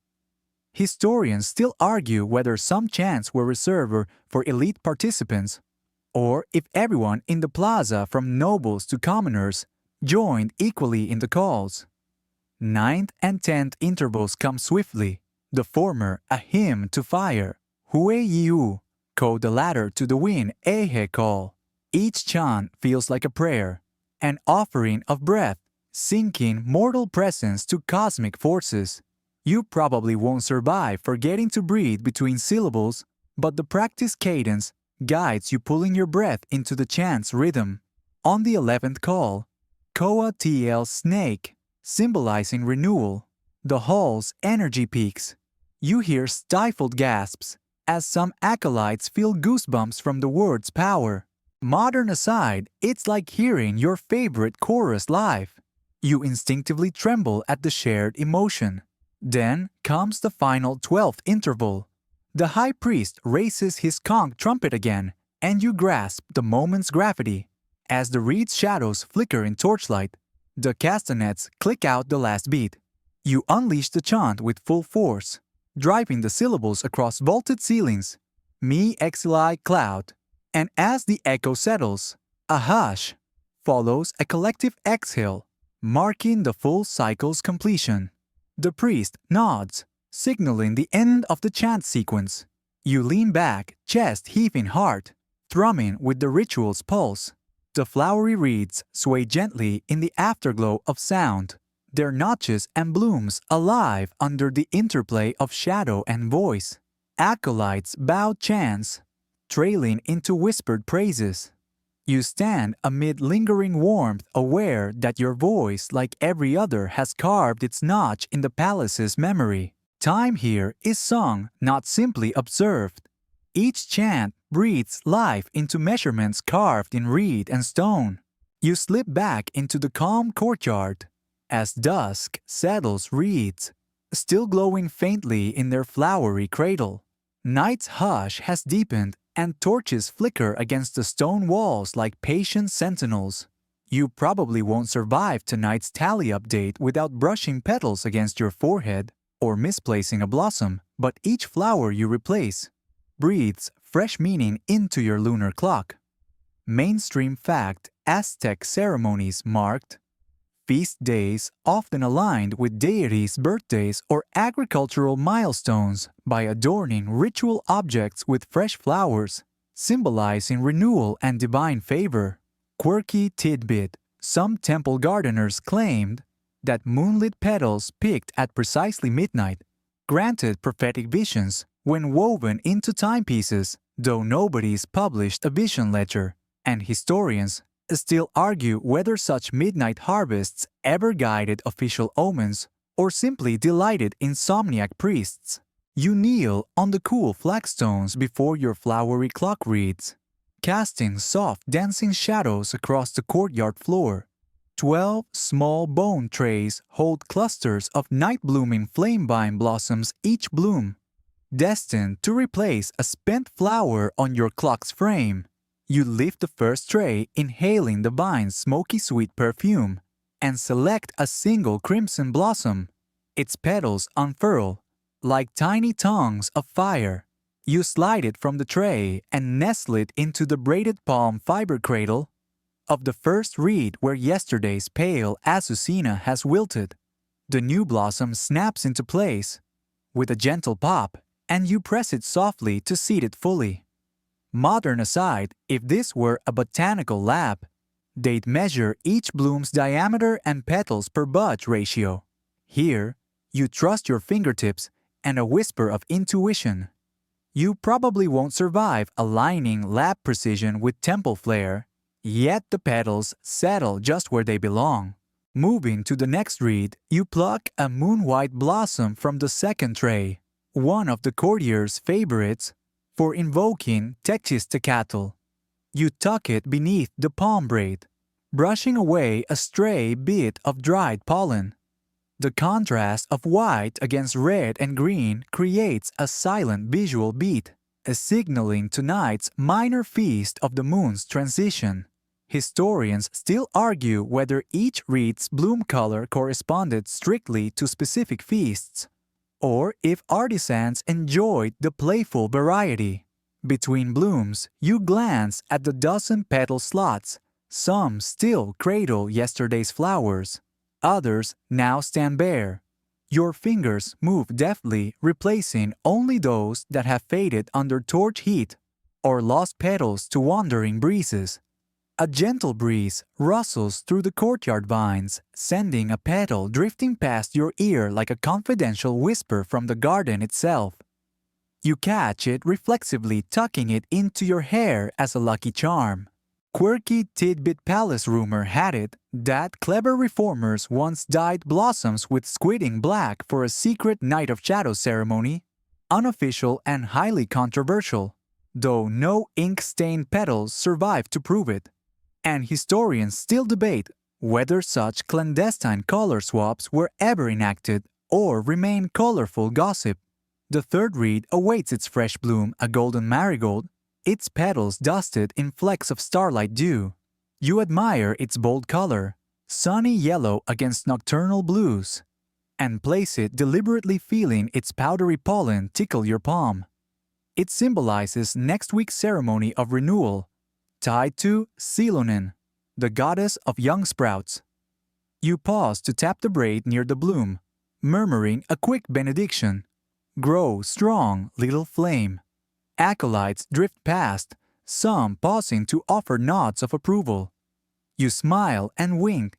Historians still argue whether some chants were reserved for elite participants, or if everyone in the plaza from nobles to commoners joined equally in the calls. Ninth and 10th intervals come swiftly, the former a hymn to fire, Hue Yiu, code the latter to the wind, Ehe call. Each chant feels like a prayer, an offering of breath, sinking mortal presence to cosmic forces. You probably won't survive forgetting to breathe between syllables, but the practice cadence guides you pulling your breath into the chant's rhythm. On the 11th call, Koa TL Snake, symbolizing renewal, the hall's energy peaks. You hear stifled gasps as some acolytes feel goosebumps from the word's power. Modern aside, it's like hearing your favorite chorus live. You instinctively tremble at the shared emotion. Then comes the final 12th interval. The high priest raises his conch trumpet again, and you grasp the moment's gravity. As the reed's shadows flicker in torchlight, the castanets click out the last beat. You unleash the chant with full force, driving the syllables across vaulted ceilings. Me exili cloud. And as the echo settles, a hush follows a collective exhale, marking the full cycle's completion. The priest nods, signaling the end of the chant sequence. You lean back, chest heaving hard, thrumming with the ritual's pulse. The flowery reeds sway gently in the afterglow of sound, their notches and blooms alive under the interplay of shadow and voice. Acolytes bow chants, trailing into whispered praises. You stand amid lingering warmth, aware that your voice, like every other, has carved its notch in the palace's memory. Time here is sung, not simply observed. Each chant breathes life into measurements carved in reed and stone. You slip back into the calm courtyard. As dusk settles, reeds, still glowing faintly in their flowery cradle. Night's hush has deepened, and torches flicker against the stone walls like patient sentinels. You probably won't survive tonight's tally update without brushing petals against your forehead or misplacing a blossom, but each flower you replace breathes fresh meaning into your lunar clock. Mainstream fact: Aztec ceremonies marked feast days often aligned with deities' birthdays or agricultural milestones by adorning ritual objects with fresh flowers, symbolizing renewal and divine favor. Quirky tidbit: some temple gardeners claimed that moonlit petals picked at precisely midnight granted prophetic visions when woven into timepieces, though nobody's published a vision ledger, and historians still argue whether such midnight harvests ever guided official omens or simply delighted insomniac priests. You kneel on the cool flagstones before your flowery clock reads, casting soft dancing shadows across the courtyard floor. 12 small bone trays hold clusters of night-blooming flamevine blossoms each bloom, destined to replace a spent flower on your clock's frame. You lift the first tray, inhaling the vine's smoky sweet perfume, and select a single crimson blossom. Its petals unfurl like tiny tongues of fire. You slide it from the tray and nestle it into the braided palm fiber cradle of the first reed where yesterday's pale azucena has wilted. The new blossom snaps into place with a gentle pop, and you press it softly to seed it fully. Modern aside, if this were a botanical lab, they'd measure each bloom's diameter and petals per bud ratio. Here, you trust your fingertips and a whisper of intuition. You probably won't survive aligning lab precision with temple flair, yet the petals settle just where they belong. Moving to the next reed, you pluck a moon-white blossom from the second tray, one of the courtier's favorites for invoking Techistecatl. You tuck it beneath the palm braid, brushing away a stray bit of dried pollen. The contrast of white against red and green creates a silent visual beat, signaling tonight's minor feast of the moon's transition. Historians still argue whether each reed's bloom color corresponded strictly to specific feasts, or if artisans enjoyed the playful variety. Between blooms, you glance at the dozen petal slots. Some still cradle yesterday's flowers. Others now stand bare. Your fingers move deftly, replacing only those that have faded under torch heat or lost petals to wandering breezes. A gentle breeze rustles through the courtyard vines, sending a petal drifting past your ear like a confidential whisper from the garden itself. You catch it reflexively tucking it into your hair as a lucky charm. Quirky tidbit palace rumor had it that clever reformers once dyed blossoms with squidding black for a secret Night of Shadows ceremony. Unofficial and highly controversial, though no ink-stained petals survive to prove it. And historians still debate whether such clandestine color swaps were ever enacted or remain colorful gossip. The third reed awaits its fresh bloom, a golden marigold, its petals dusted in flecks of starlight dew. You admire its bold color, sunny yellow against nocturnal blues, and place it deliberately feeling its powdery pollen tickle your palm. It symbolizes next week's ceremony of renewal, tied to Selonin, the goddess of young sprouts. You pause to tap the braid near the bloom, murmuring a quick benediction. Grow strong, little flame. Acolytes drift past, some pausing to offer nods of approval. You smile and wink,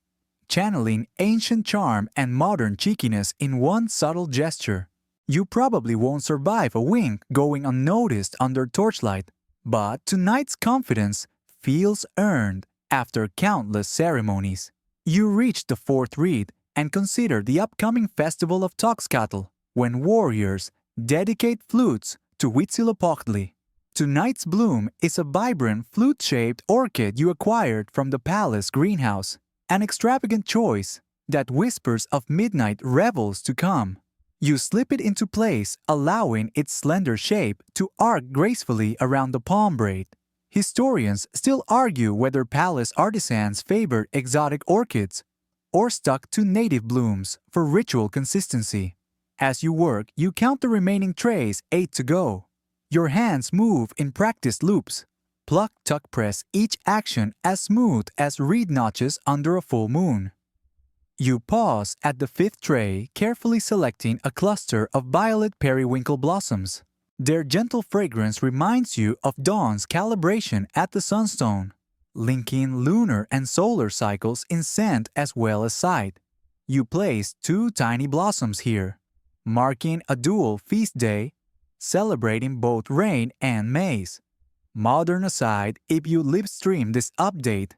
channeling ancient charm and modern cheekiness in one subtle gesture. You probably won't survive a wink going unnoticed under torchlight, but tonight's confidence feels earned after countless ceremonies. You reach the fourth reed and consider the upcoming festival of Toxcatl, when warriors dedicate flutes to Huitzilopochtli. Tonight's bloom is a vibrant flute-shaped orchid you acquired from the palace greenhouse, an extravagant choice that whispers of midnight revels to come. You slip it into place, allowing its slender shape to arc gracefully around the palm braid. Historians still argue whether palace artisans favored exotic orchids or stuck to native blooms for ritual consistency. As you work, you count the remaining trays, 8 to go. Your hands move in practiced loops. Pluck, tuck, press, each action as smooth as reed notches under a full moon. You pause at the fifth tray, carefully selecting a cluster of violet periwinkle blossoms. Their gentle fragrance reminds you of dawn's calibration at the sunstone, linking lunar and solar cycles in scent as well as sight. You place 2 tiny blossoms here, marking a dual feast day, celebrating both rain and maize. Modern aside, if you live-stream this update,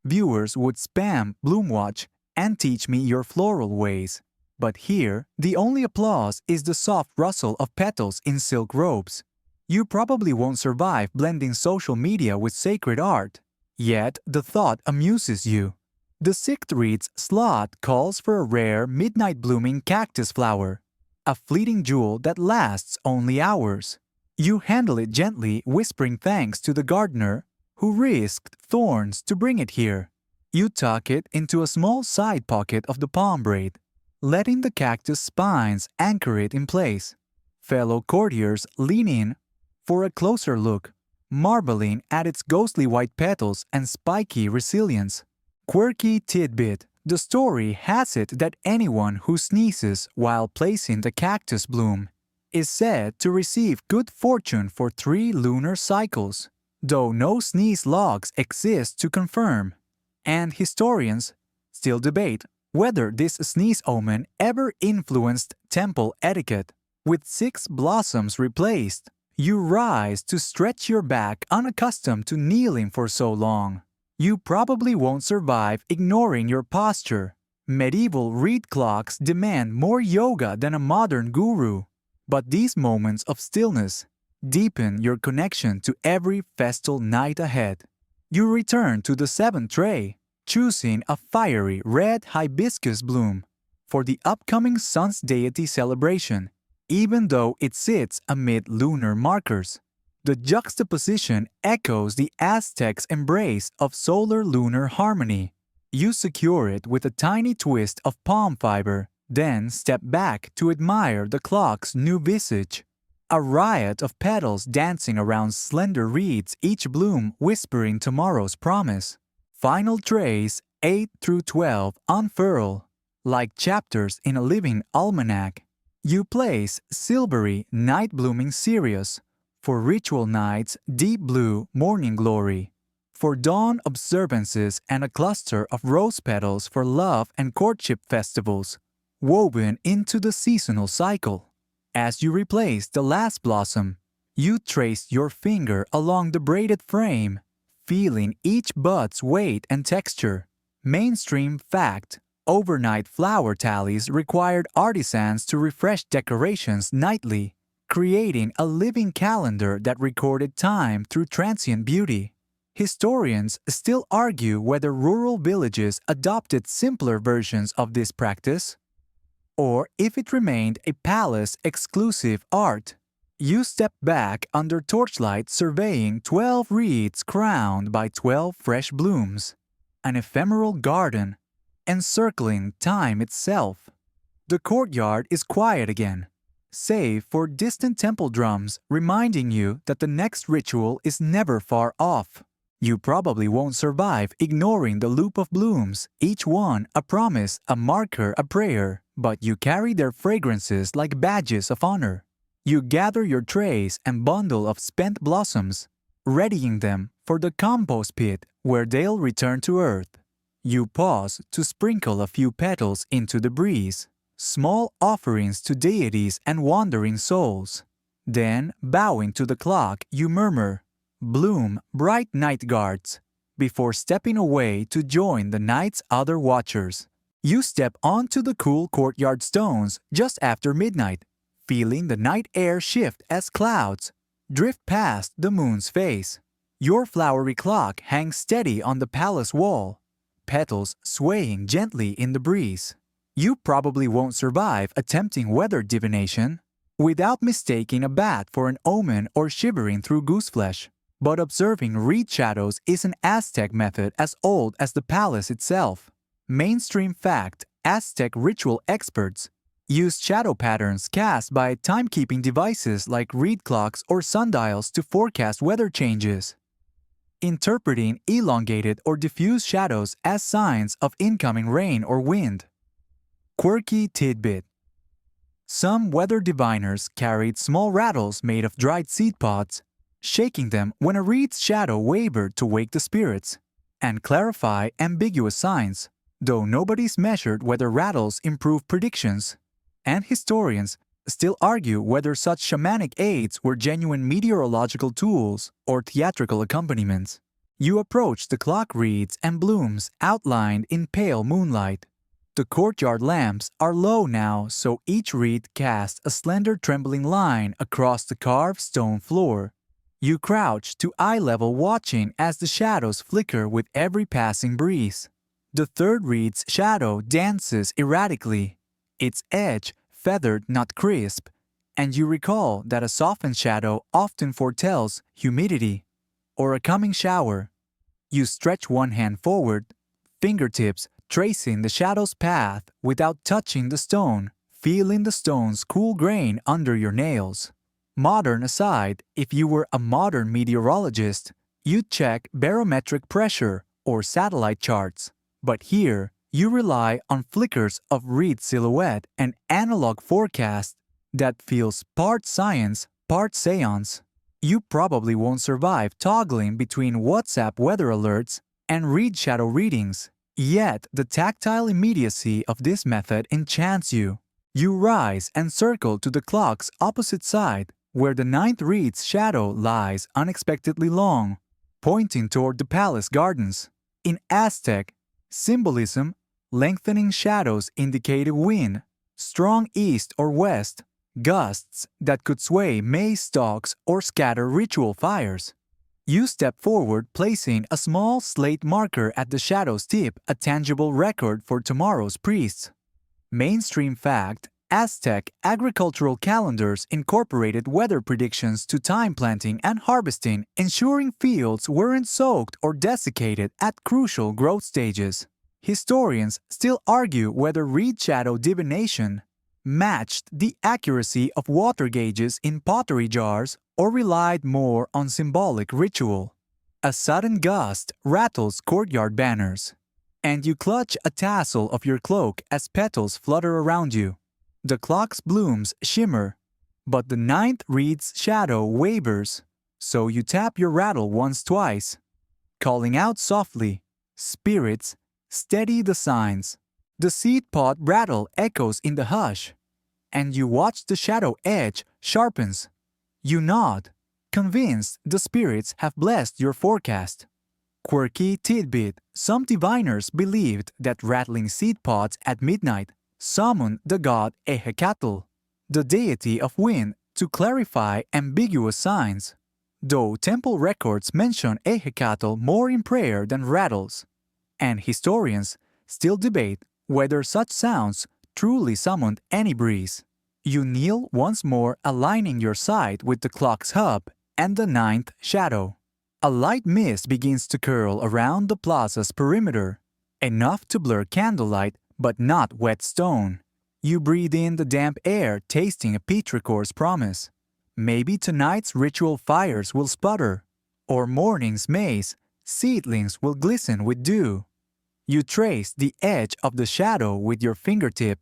viewers would spam Bloomwatch and teach me your floral ways. But here, the only applause is the soft rustle of petals in silk robes. You probably won't survive blending social media with sacred art. Yet, the thought amuses you. The sixth reed's slot calls for a rare midnight blooming cactus flower, a fleeting jewel that lasts only hours. You handle it gently, whispering thanks to the gardener who risked thorns to bring it here. You tuck it into a small side pocket of the palm braid, letting the cactus spines anchor it in place. Fellow courtiers lean in for a closer look, marveling at its ghostly white petals and spiky resilience. Quirky tidbit: the story has it that anyone who sneezes while placing the cactus bloom is said to receive good fortune for 3 lunar cycles, though no sneeze logs exist to confirm. And historians still debate whether this sneeze omen ever influenced temple etiquette. With 6 blossoms replaced, you rise to stretch your back, unaccustomed to kneeling for so long. You probably won't survive ignoring your posture. Medieval reed clocks demand more yoga than a modern guru. But these moments of stillness deepen your connection to every festal night ahead. You return to the 7th tray, choosing a fiery red hibiscus bloom for the upcoming sun's deity celebration, even though it sits amid lunar markers. The juxtaposition echoes the Aztecs' embrace of solar-lunar harmony. You secure it with a tiny twist of palm fiber, then step back to admire the clock's new visage. A riot of petals dancing around slender reeds, each bloom whispering tomorrow's promise. Final trays 8 through 12 unfurl, like chapters in a living almanac. You place silvery night-blooming cereus for ritual night's deep blue morning glory. for dawn observances and a cluster of rose petals for love and courtship festivals, woven into the seasonal cycle. As you replace the last blossom, you trace your finger along the braided frame, feeling each bud's weight and texture. Mainstream fact: overnight flower tallies required artisans to refresh decorations nightly, creating a living calendar that recorded time through transient beauty. Historians still argue whether rural villages adopted simpler versions of this practice, or if it remained a palace-exclusive art. You step back under torchlight surveying 12 reeds crowned by 12 fresh blooms, an ephemeral garden, encircling time itself. The courtyard is quiet again, save for distant temple drums reminding you that the next ritual is never far off. You probably won't survive ignoring the loop of blooms, each one a promise, a marker, a prayer, but you carry their fragrances like badges of honor. You gather your trays and bundle of spent blossoms, readying them for the compost pit where they'll return to earth. You pause to sprinkle a few petals into the breeze, small offerings to deities and wandering souls. Then, bowing to the clock, you murmur, "Bloom, bright night guards," before stepping away to join the night's other watchers. You step onto the cool courtyard stones just after midnight, feeling the night air shift as clouds drift past the moon's face. Your flowery clock hangs steady on the palace wall, petals swaying gently in the breeze. You probably won't survive attempting weather divination without mistaking a bat for an omen or shivering through gooseflesh. But observing reed shadows is an Aztec method as old as the palace itself. Mainstream fact: Aztec ritual experts used shadow patterns cast by timekeeping devices like reed clocks or sundials to forecast weather changes, interpreting elongated or diffuse shadows as signs of incoming rain or wind. Quirky tidbit: some weather diviners carried small rattles made of dried seed pods, shaking them when a reed's shadow wavered to wake the spirits and clarify ambiguous signs, though nobody's measured whether rattles improve predictions. And historians still argue whether such shamanic aids were genuine meteorological tools or theatrical accompaniments. You approach the clock reeds and blooms outlined in pale moonlight. The courtyard lamps are low now, so each reed casts a slender trembling line across the carved stone floor. You crouch to eye level watching as the shadows flicker with every passing breeze. The third reed's shadow dances erratically, its edge feathered not crisp, and you recall that a softened shadow often foretells humidity or a coming shower. You stretch one hand forward, fingertips tracing the shadow's path without touching the stone, feeling the stone's cool grain under your nails. Modern aside, if you were a modern meteorologist, you'd check barometric pressure or satellite charts. But here, you rely on flickers of reed silhouette and analog forecast that feels part science, part seance. You probably won't survive toggling between WhatsApp weather alerts and reed shadow readings. Yet, the tactile immediacy of this method enchants you. You rise and circle to the clock's opposite side, where the ninth reed's shadow lies unexpectedly long, pointing toward the palace gardens. In Aztec symbolism, lengthening shadows indicated wind, strong east or west, gusts that could sway maize stalks or scatter ritual fires. You step forward, placing a small slate marker at the shadow's tip, a tangible record for tomorrow's priests. Mainstream fact: Aztec agricultural calendars incorporated weather predictions to time planting and harvesting, ensuring fields weren't soaked or desiccated at crucial growth stages. Historians still argue whether reed shadow divination matched the accuracy of water gauges in pottery jars or relied more on symbolic ritual. A sudden gust rattles courtyard banners, and you clutch a tassel of your cloak as petals flutter around you. The clock's blooms shimmer, but the ninth reed's shadow wavers, so you tap your rattle once twice. calling out softly, "Spirits, steady the signs." The seed pod rattle echoes in the hush, and you watch the shadow edge sharpens. You nod, convinced the spirits have blessed your forecast. Quirky tidbit: some diviners believed that rattling seed pods at midnight summoned the god Ehecatl, the deity of wind, to clarify ambiguous signs, though temple records mention Ehecatl more in prayer than rattles, and historians still debate whether such sounds truly summoned any breeze. You kneel once more, aligning your side with the clock's hub and the ninth shadow. A light mist begins to curl around the plaza's perimeter, enough to blur candlelight but not wet stone. You breathe in the damp air, tasting a petrichor's promise. Maybe tonight's ritual fires will sputter, or morning's maize seedlings will glisten with dew. You trace the edge of the shadow with your fingertip,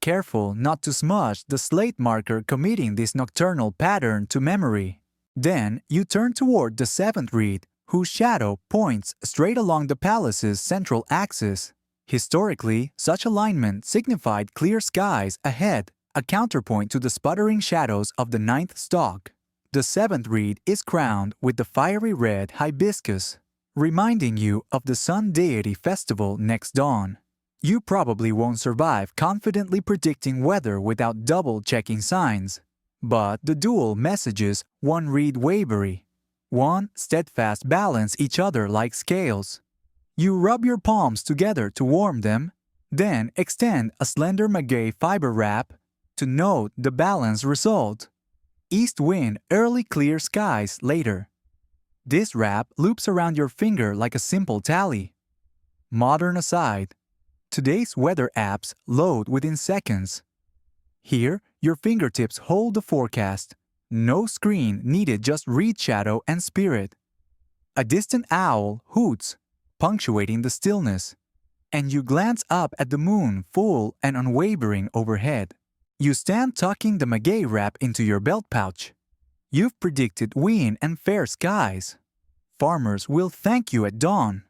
careful not to smudge the slate marker committing this nocturnal pattern to memory. Then you turn toward the seventh reed, whose shadow points straight along the palace's central axis. Historically, such alignment signified clear skies ahead, a counterpoint to the sputtering shadows of the ninth stalk. The seventh reed is crowned with the fiery red hibiscus, reminding you of the sun deity festival next dawn. You probably won't survive confidently predicting weather without double-checking signs. But the dual messages one read wavery. One steadfast balance each other like scales. You rub your palms together to warm them, then extend a slender maguey fiber wrap to note the balance result. East wind, early clear skies later. This wrap loops around your finger like a simple tally. Modern aside, today's weather apps load within seconds. Here, your fingertips hold the forecast. No screen needed, just reed shadow and spirit. A distant owl hoots, punctuating the stillness, and you glance up at the moon full and unwavering overhead. You stand tucking the maguey wrap into your belt pouch. You've predicted wind and fair skies. Farmers will thank you at dawn.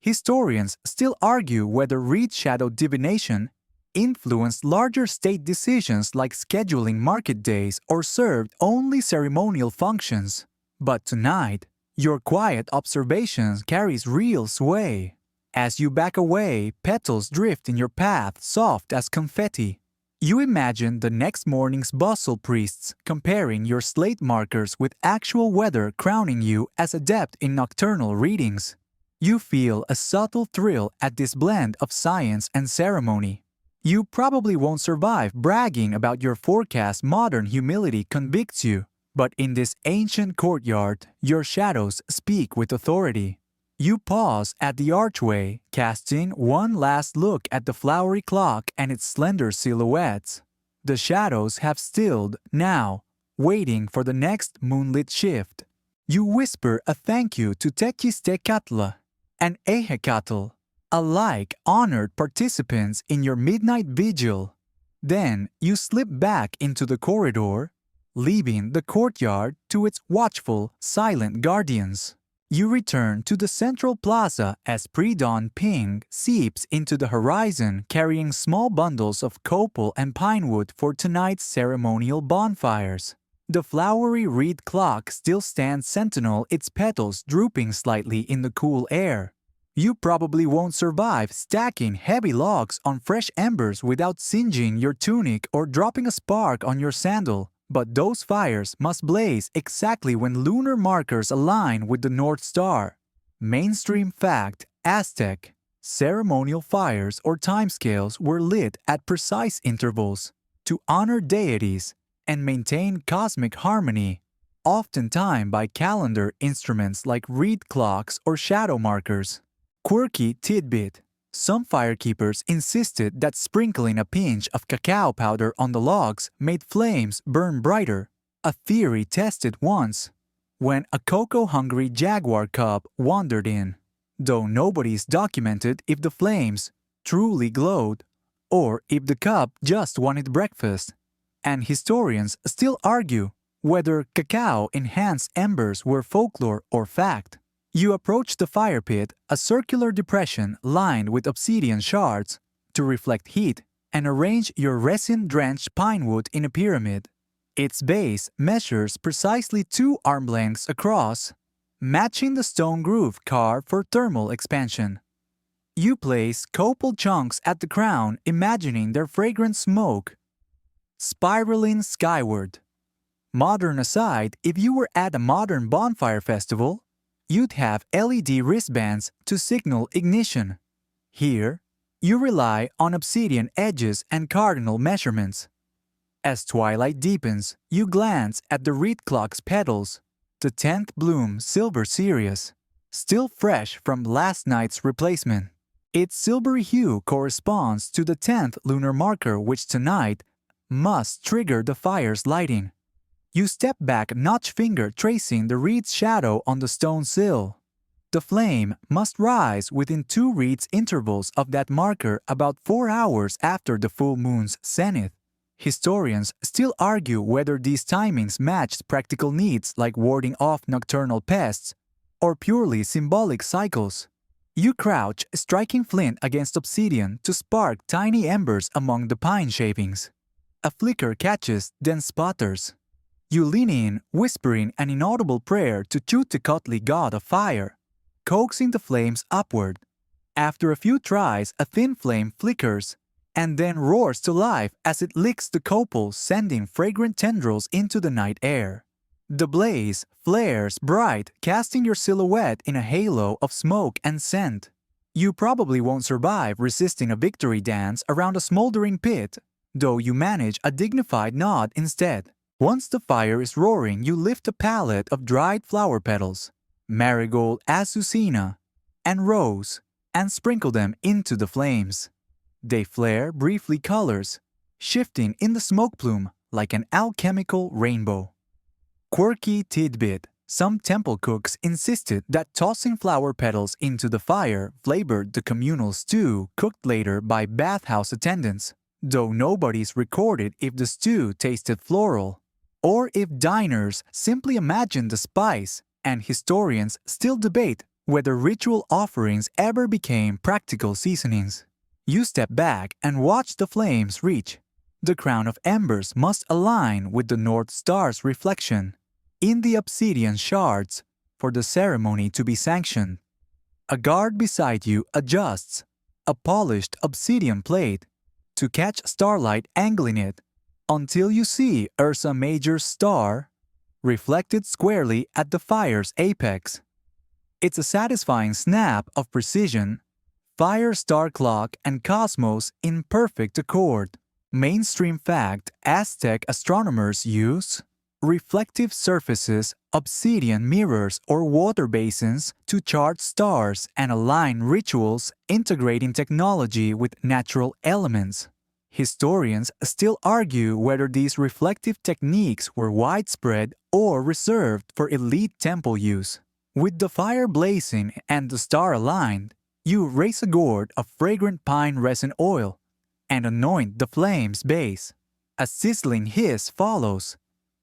Historians still argue whether reed shadow divination influenced larger state decisions like scheduling market days or served only ceremonial functions. But tonight, your quiet observations carries real sway. As you back away, petals drift in your path, soft as confetti. You imagine the next morning's bustle priests comparing your slate markers with actual weather, crowning you as adept in nocturnal readings. You feel a subtle thrill at this blend of science and ceremony. You probably won't survive bragging about your forecast. Modern humility convicts you, but in this ancient courtyard, your shadows speak with authority. You pause at the archway, casting one last look at the flowery clock and its slender silhouettes. The shadows have stilled now, waiting for the next moonlit shift. You whisper a thank you to Techistecatl and Ehecatl, alike honored participants in your midnight vigil. Then you slip back into the corridor, leaving the courtyard to its watchful, silent guardians. You return to the central plaza as pre-dawn ping seeps into the horizon, carrying small bundles of copal and pinewood for tonight's ceremonial bonfires. The flowery reed clock still stands sentinel, its petals drooping slightly in the cool air. You probably won't survive stacking heavy logs on fresh embers without singeing your tunic or dropping a spark on your sandal. But those fires must blaze exactly when lunar markers align with the North Star. Mainstream fact: Aztec ceremonial fires or timescales were lit at precise intervals to honor deities and maintain cosmic harmony, often timed by calendar instruments like reed clocks or shadow markers. Quirky tidbit: some firekeepers insisted that sprinkling a pinch of cacao powder on the logs made flames burn brighter, a theory tested once when a cocoa-hungry jaguar cub wandered in, though nobody's documented if the flames truly glowed or if the cub just wanted breakfast. And historians still argue whether cacao-enhanced embers were folklore or fact. You approach the fire pit, a circular depression lined with obsidian shards, to reflect heat and arrange your resin-drenched pine wood in a pyramid. Its base measures precisely 2 arm lengths across, matching the stone groove carved for thermal expansion. You place copal chunks at the crown, imagining their fragrant smoke spiraling skyward. Modern aside, if you were at a modern bonfire festival, you'd have LED wristbands to signal ignition. Here, you rely on obsidian edges and cardinal measurements. As twilight deepens, you glance at the reed clock's petals, the 10th bloom silver Sirius, still fresh from last night's replacement. Its silvery hue corresponds to the 10th lunar marker, which tonight must trigger the fire's lighting. You step back, notch finger tracing the reed's shadow on the stone sill. The flame must rise within 2 reeds intervals of that marker about 4 hours after the full moon's zenith. Historians still argue whether these timings matched practical needs like warding off nocturnal pests or purely symbolic cycles. You crouch, striking flint against obsidian to spark tiny embers among the pine shavings. A flicker catches, then sputters. You lean in, whispering an inaudible prayer to Chuticotli, god of fire, coaxing the flames upward. After a few tries, a thin flame flickers and then roars to life as it licks the copal, sending fragrant tendrils into the night air. The blaze flares bright, casting your silhouette in a halo of smoke and scent. You probably won't survive resisting a victory dance around a smoldering pit, though you manage a dignified nod instead. Once the fire is roaring, you lift a pallet of dried flower petals, marigold, azucena, and rose, and sprinkle them into the flames. They flare briefly colors, shifting in the smoke plume like an alchemical rainbow. Quirky tidbit: some temple cooks insisted that tossing flower petals into the fire flavored the communal stew cooked later by bathhouse attendants, though nobody's recorded if the stew tasted floral, or if diners simply imagined the spice, and historians still debate whether ritual offerings ever became practical seasonings. You step back and watch the flames reach. The crown of embers must align with the North Star's reflection in the obsidian shards for the ceremony to be sanctioned. A guard beside you adjusts a polished obsidian plate to catch starlight angling it until you see Ursa Major's star reflected squarely at the fire's apex. It's a satisfying snap of precision, fire, star clock, and cosmos in perfect accord. Mainstream fact: Aztec astronomers use reflective surfaces, obsidian mirrors, or water basins to chart stars and align rituals, integrating technology with natural elements. Historians still argue whether these reflective techniques were widespread or reserved for elite temple use. With the fire blazing and the star aligned, you raise a gourd of fragrant pine resin oil and anoint the flame's base. A sizzling hiss follows,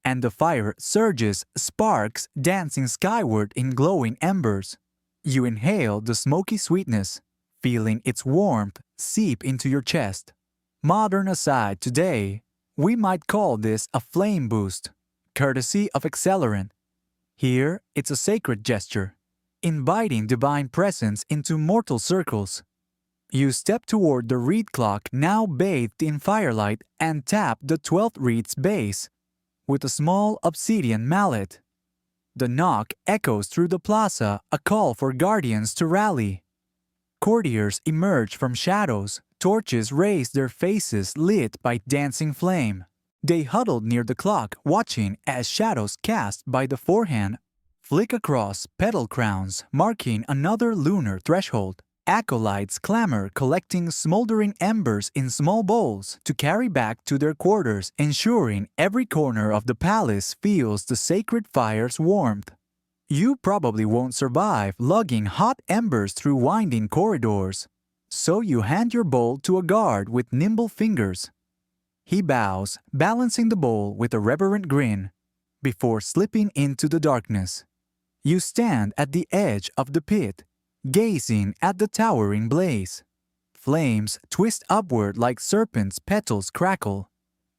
and the fire surges, sparks dancing skyward in glowing embers. You inhale the smoky sweetness, feeling its warmth seep into your chest. Modern aside, today, we might call this a flame boost, courtesy of accelerant. Here, it's a sacred gesture, inviting divine presence into mortal circles. You step toward the reed clock, now bathed in firelight, and tap the 12th reed's base with a small obsidian mallet. The knock echoes through the plaza, a call for guardians to rally. Courtiers emerge from shadows, torches raise their faces lit by dancing flame. They huddled near the clock, watching as shadows cast by the forehand flick across petal crowns, marking another lunar threshold. Acolytes clamor, collecting smoldering embers in small bowls to carry back to their quarters, ensuring every corner of the palace feels the sacred fire's warmth. You probably won't survive lugging hot embers through winding corridors, so you hand your bowl to a guard with nimble fingers. He bows, balancing the bowl with a reverent grin, before slipping into the darkness. You stand at the edge of the pit, gazing at the towering blaze. Flames twist upward like serpents' petals crackle,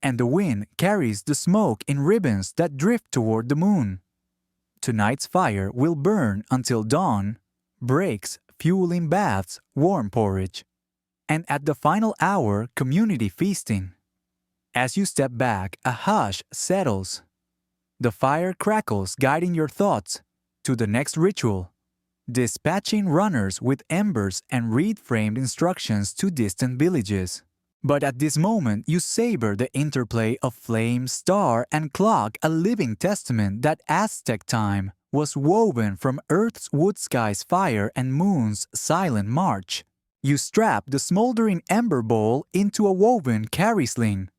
and the wind carries the smoke in ribbons that drift toward the moon. Tonight's fire will burn until dawn breaks, fueling baths, warm porridge, and at the final hour, community feasting. As you step back, a hush settles. The fire crackles, guiding your thoughts to the next ritual, dispatching runners with embers and reed-framed instructions to distant villages. But at this moment, you savor the interplay of flame, star, and clock, a living testament that Aztec time was woven from Earth's wood sky's fire and moon's silent march. You strap the smoldering ember bowl into a woven carry sling,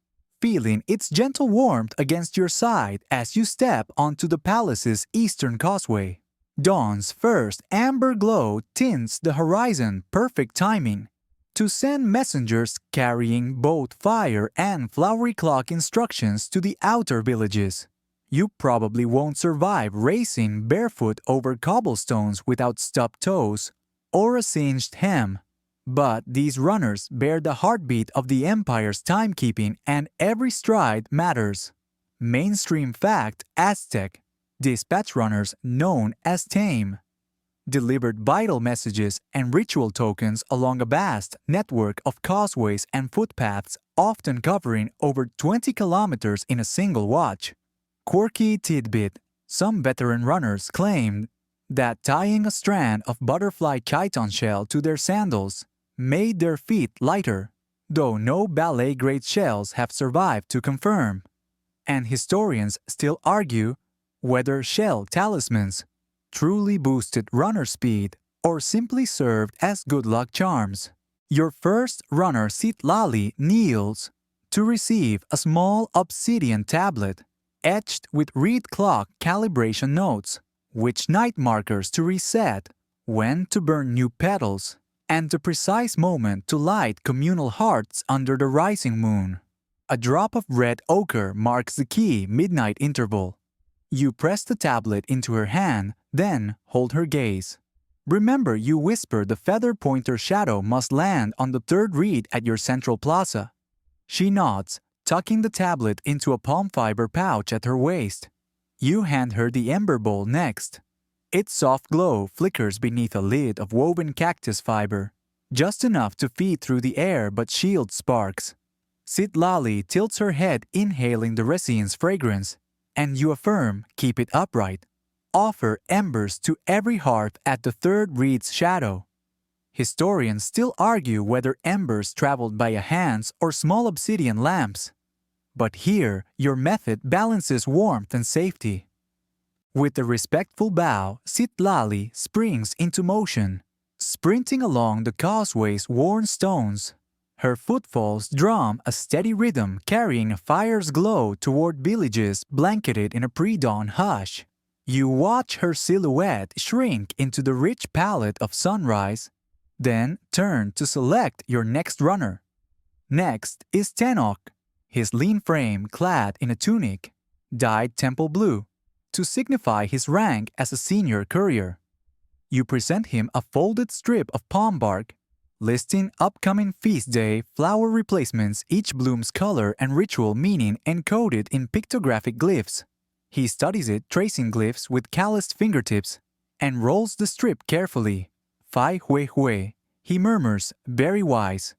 feeling its gentle warmth against your side as you step onto the palace's eastern causeway. Dawn's first amber glow tints the horizon, perfect timing to send messengers carrying both fire and flowery clock instructions to the outer villages. You probably won't survive racing barefoot over cobblestones without stubbed toes or a singed hem, but these runners bear the heartbeat of the Empire's timekeeping, and every stride matters. Mainstream fact: Aztec dispatch runners, known as tame, delivered vital messages and ritual tokens along a vast network of causeways and footpaths, often covering over 20 kilometers in a single watch. Quirky tidbit: some veteran runners claimed that tying a strand of butterfly chiton shell to their sandals made their feet lighter, though no ballet-grade shells have survived to confirm. And historians still argue whether shell talismans truly boosted runner speed or simply served as good luck charms. Your first runner, Citlali, kneels to receive a small obsidian tablet etched with reed clock calibration notes, which night markers to reset, when to burn new petals, and the precise moment to light communal hearts under the rising moon. A drop of red ochre marks the key midnight interval. You press the tablet into her hand, then hold her gaze. Remember, you whisper the feather pointer shadow must land on the third reed at your central plaza. She nods, tucking the tablet into a palm fiber pouch at her waist. You hand her the ember bowl next. Its soft glow flickers beneath a lid of woven cactus fiber, just enough to feed through the air but shield sparks. Citlali tilts her head, inhaling the resine's fragrance, and you affirm, keep it upright. Offer embers to every hearth at the third reed's shadow. Historians still argue whether embers traveled via hands or small obsidian lamps. But here, your method balances warmth and safety. With a respectful bow, Citlali springs into motion, sprinting along the causeway's worn stones. Her footfalls drum a steady rhythm, carrying a fire's glow toward villages blanketed in a pre-dawn hush. You watch her silhouette shrink into the rich palette of sunrise, then turn to select your next runner. Next is Tenok, his lean frame clad in a tunic, dyed temple blue, to signify his rank as a senior courier. You present him a folded strip of palm bark, listing upcoming feast day flower replacements, each bloom's color and ritual meaning encoded in pictographic glyphs. He studies it, tracing glyphs with calloused fingertips, and rolls the strip carefully. Fai hui hui, he murmurs, very wise.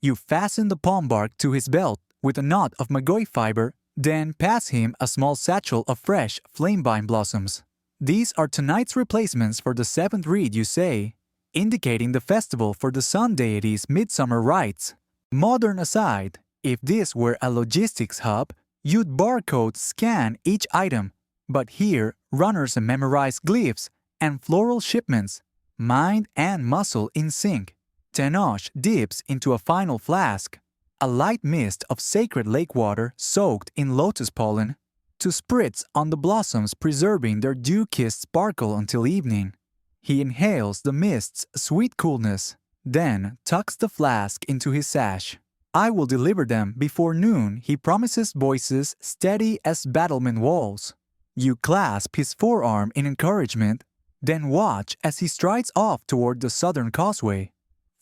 You fasten the palm bark to his belt with a knot of magoi fiber, then pass him a small satchel of fresh flamevine blossoms. These are tonight's replacements for the seventh reed, you say, indicating the festival for the sun deity's midsummer rites. Modern aside, if this were a logistics hub, you'd barcode scan each item, but here runners memorize glyphs and floral shipments, mind and muscle in sync. Tenoch dips into a final flask, a light mist of sacred lake water soaked in lotus pollen, to spritz on the blossoms, preserving their dew-kissed sparkle until evening. He inhales the mist's sweet coolness, then tucks the flask into his sash. I will deliver them before noon, he promises, voices steady as battlement walls. You clasp his forearm in encouragement, Then watch as he strides off toward the southern causeway,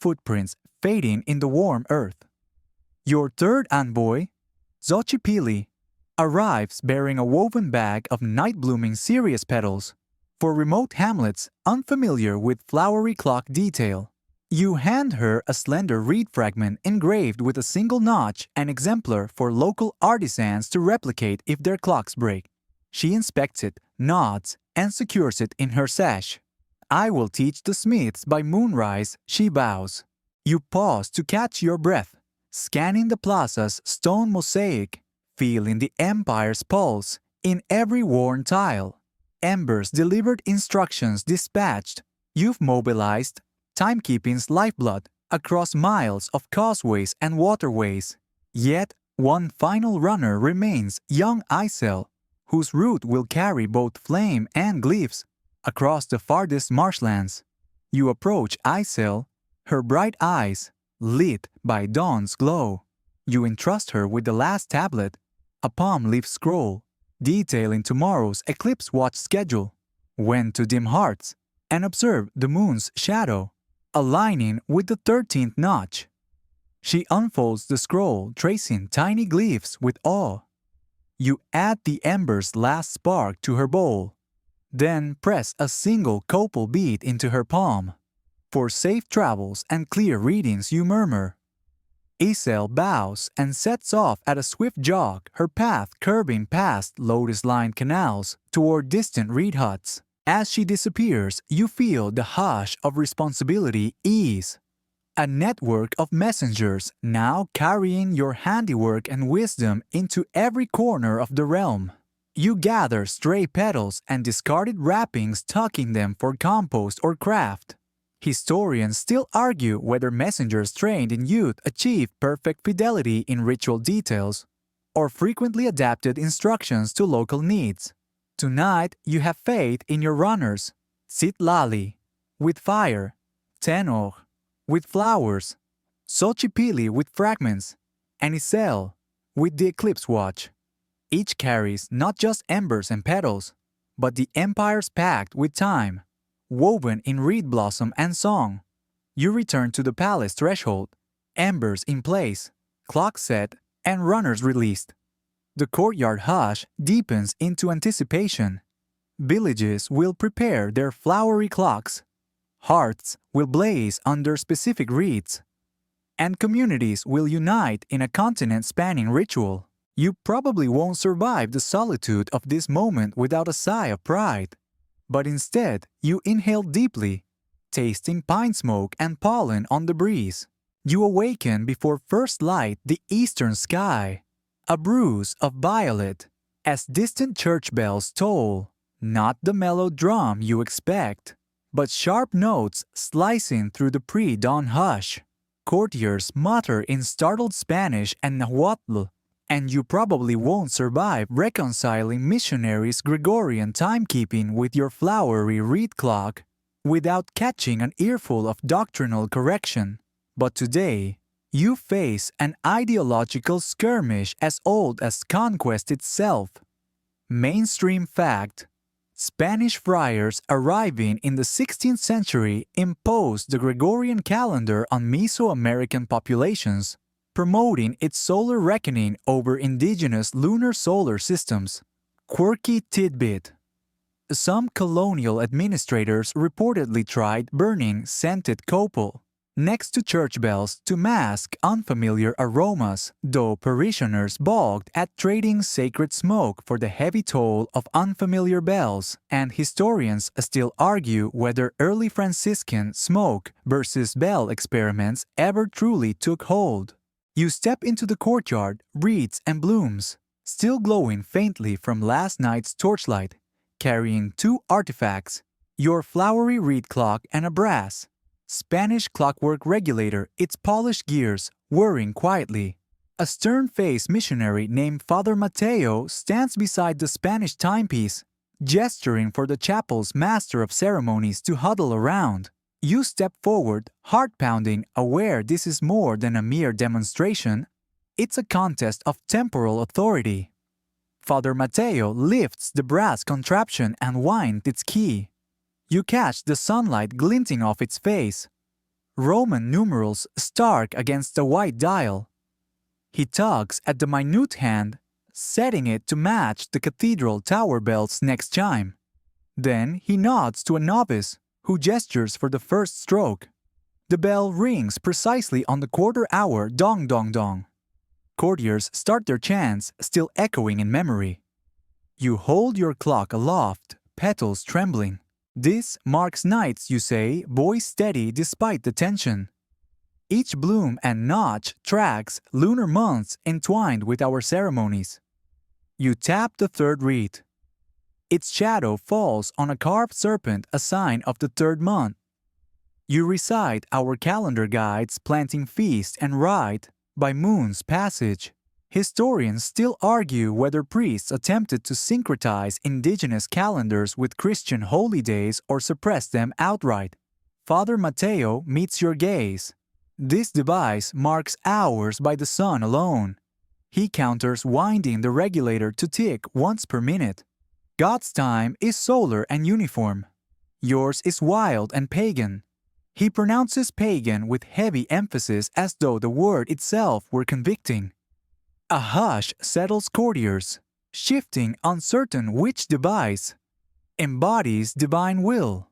footprints fading in the warm earth. Your third envoy, Xochipilli, arrives bearing a woven bag of night-blooming cereus petals for remote hamlets unfamiliar with flowery clock detail. You hand her a slender reed fragment engraved with a single notch, an exemplar for local artisans to replicate if their clocks break. She inspects it, nods, and secures it in her sash. I will teach the smiths by moonrise, she bows. You pause to catch your breath, scanning the plaza's stone mosaic, feeling the empire's pulse in every worn tile. Embers delivered instructions dispatched. You've mobilized timekeeping's lifeblood across miles of causeways and waterways. Yet, one final runner remains, young Isel, whose route will carry both flame and glyphs across the farthest marshlands. You approach Isel, her bright eyes lit by dawn's glow. You entrust her with the last tablet, a palm-leaf scroll, detailing tomorrow's eclipse watch schedule, when to dim hearts, and observe the moon's shadow, aligning with the 13th notch. She unfolds the scroll, tracing tiny glyphs with awe. You add the ember's last spark to her bowl, then press a single copal bead into her palm. For safe travels and clear readings, you murmur. Isel bows and sets off at a swift jog, her path curving past lotus-lined canals toward distant reed huts. As she disappears, you feel the hush of responsibility ease. A network of messengers now carrying your handiwork and wisdom into every corner of the realm. You gather stray petals and discarded wrappings, tucking them for compost or craft. Historians still argue whether messengers trained in youth achieve perfect fidelity in ritual details or frequently adapted instructions to local needs. Tonight, you have faith in your runners, Citlali, with fire, Tenor, with flowers, Xochipilli with fragments, and Isel, with the eclipse watch. Each carries not just embers and petals, but the empire's pact with time, woven in reed blossom and song. You return to the palace threshold, embers in place, clock set, and runners released. The courtyard hush deepens into anticipation. Villages will prepare their flowery clocks. Hearths will blaze under specific rites. And communities will unite in a continent-spanning ritual. You probably won't survive the solitude of this moment without a sigh of pride. But instead, you inhale deeply, tasting pine smoke and pollen on the breeze. You awaken before first light the eastern sky, a bruise of violet, as distant church bells toll, not the mellow drum you expect, but sharp notes slicing through the pre-dawn hush. Courtiers mutter in startled Spanish and Nahuatl, and you probably won't survive reconciling missionaries' Gregorian timekeeping with your flowery reed clock without catching an earful of doctrinal correction. But today, you face an ideological skirmish as old as conquest itself. Mainstream fact: Spanish friars arriving in the 16th century imposed the Gregorian calendar on Mesoamerican populations, promoting its solar reckoning over indigenous lunar solar systems. Quirky tidbit: some colonial administrators reportedly tried burning scented copal next to church bells to mask unfamiliar aromas, though parishioners balked at trading sacred smoke for the heavy toll of unfamiliar bells, and historians still argue whether early Franciscan smoke versus bell experiments ever truly took hold. You step into the courtyard, reeds and blooms, still glowing faintly from last night's torchlight, carrying two artifacts, your flowery reed clock and a brass Spanish clockwork regulator, its polished gears whirring quietly. A stern-faced missionary named Father Mateo stands beside the Spanish timepiece, gesturing for the chapel's master of ceremonies to huddle around. You step forward, heart-pounding, aware this is more than a mere demonstration. It's a contest of temporal authority. Father Mateo lifts the brass contraption and winds its key. You catch the sunlight glinting off its face. Roman numerals stark against the white dial. He tugs at the minute hand, setting it to match the cathedral tower bell's next chime. Then he nods to a novice, who gestures for the first stroke. The bell rings precisely on the quarter-hour dong dong dong. Courtiers start their chants, still echoing in memory. You hold your clock aloft, petals trembling. This marks nights, you say, boy steady despite the tension. Each bloom and notch tracks lunar months entwined with our ceremonies. You tap the third wreath. Its shadow falls on a carved serpent, a sign of the third month. You recite our calendar guides, planting feast and rite by moon's passage. Historians still argue whether priests attempted to syncretize indigenous calendars with Christian holy days or suppress them outright. Father Mateo meets your gaze. This device marks hours by the sun alone. He counters winding the regulator to tick once per minute. God's time is solar and uniform. Yours is wild and pagan. He pronounces pagan with heavy emphasis as though the word itself were convicting. A hush settles courtiers, shifting uncertain which device embodies divine will.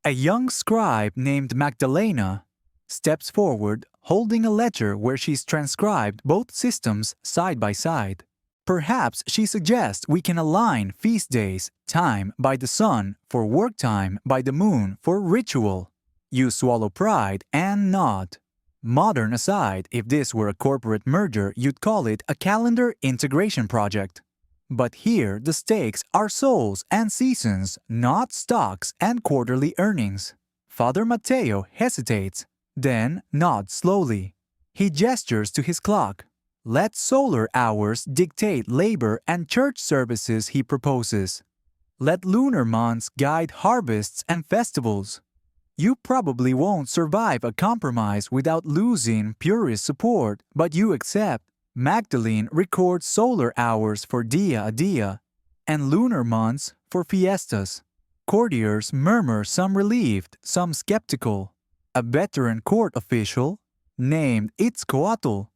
A young scribe named Magdalena steps forward, holding a ledger where she's transcribed both systems side by side. Perhaps she suggests we can align feast days, time by the sun for work time, by the moon for ritual. You swallow pride and nod. Modern aside, if this were a corporate merger, you'd call it a calendar integration project. But here the stakes are souls and seasons, not stocks and quarterly earnings. Father Mateo hesitates, then nods slowly. He gestures to his clock. Let solar hours dictate labor and church services, he proposes. Let lunar months guide harvests and festivals. You probably won't survive a compromise without losing purist support, but you accept. Magdalene records solar hours for Dia a Dia and lunar months for fiestas. Courtiers murmur, some relieved, some skeptical. A veteran court official, named Itzcoatl,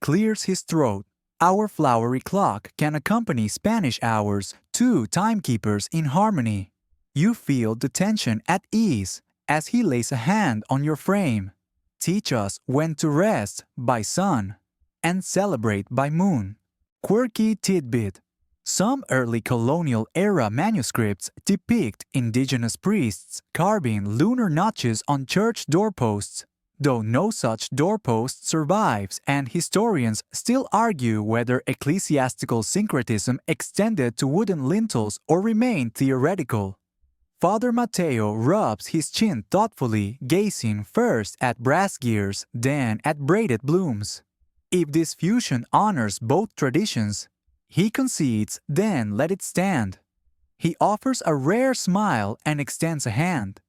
clears his throat. Our flowery clock can accompany Spanish hours, two timekeepers in harmony. You feel the tension at ease as he lays a hand on your frame. Teach us when to rest by sun and celebrate by moon. Quirky tidbit. Some early colonial-era manuscripts depict indigenous priests carving lunar notches on church doorposts, though no such doorpost survives, and historians still argue whether ecclesiastical syncretism extended to wooden lintels or remained theoretical. Father Mateo rubs his chin thoughtfully, gazing first at brass gears, then at braided blooms. If this fusion honors both traditions, he concedes, then let it stand. He offers a rare smile and extends a hand.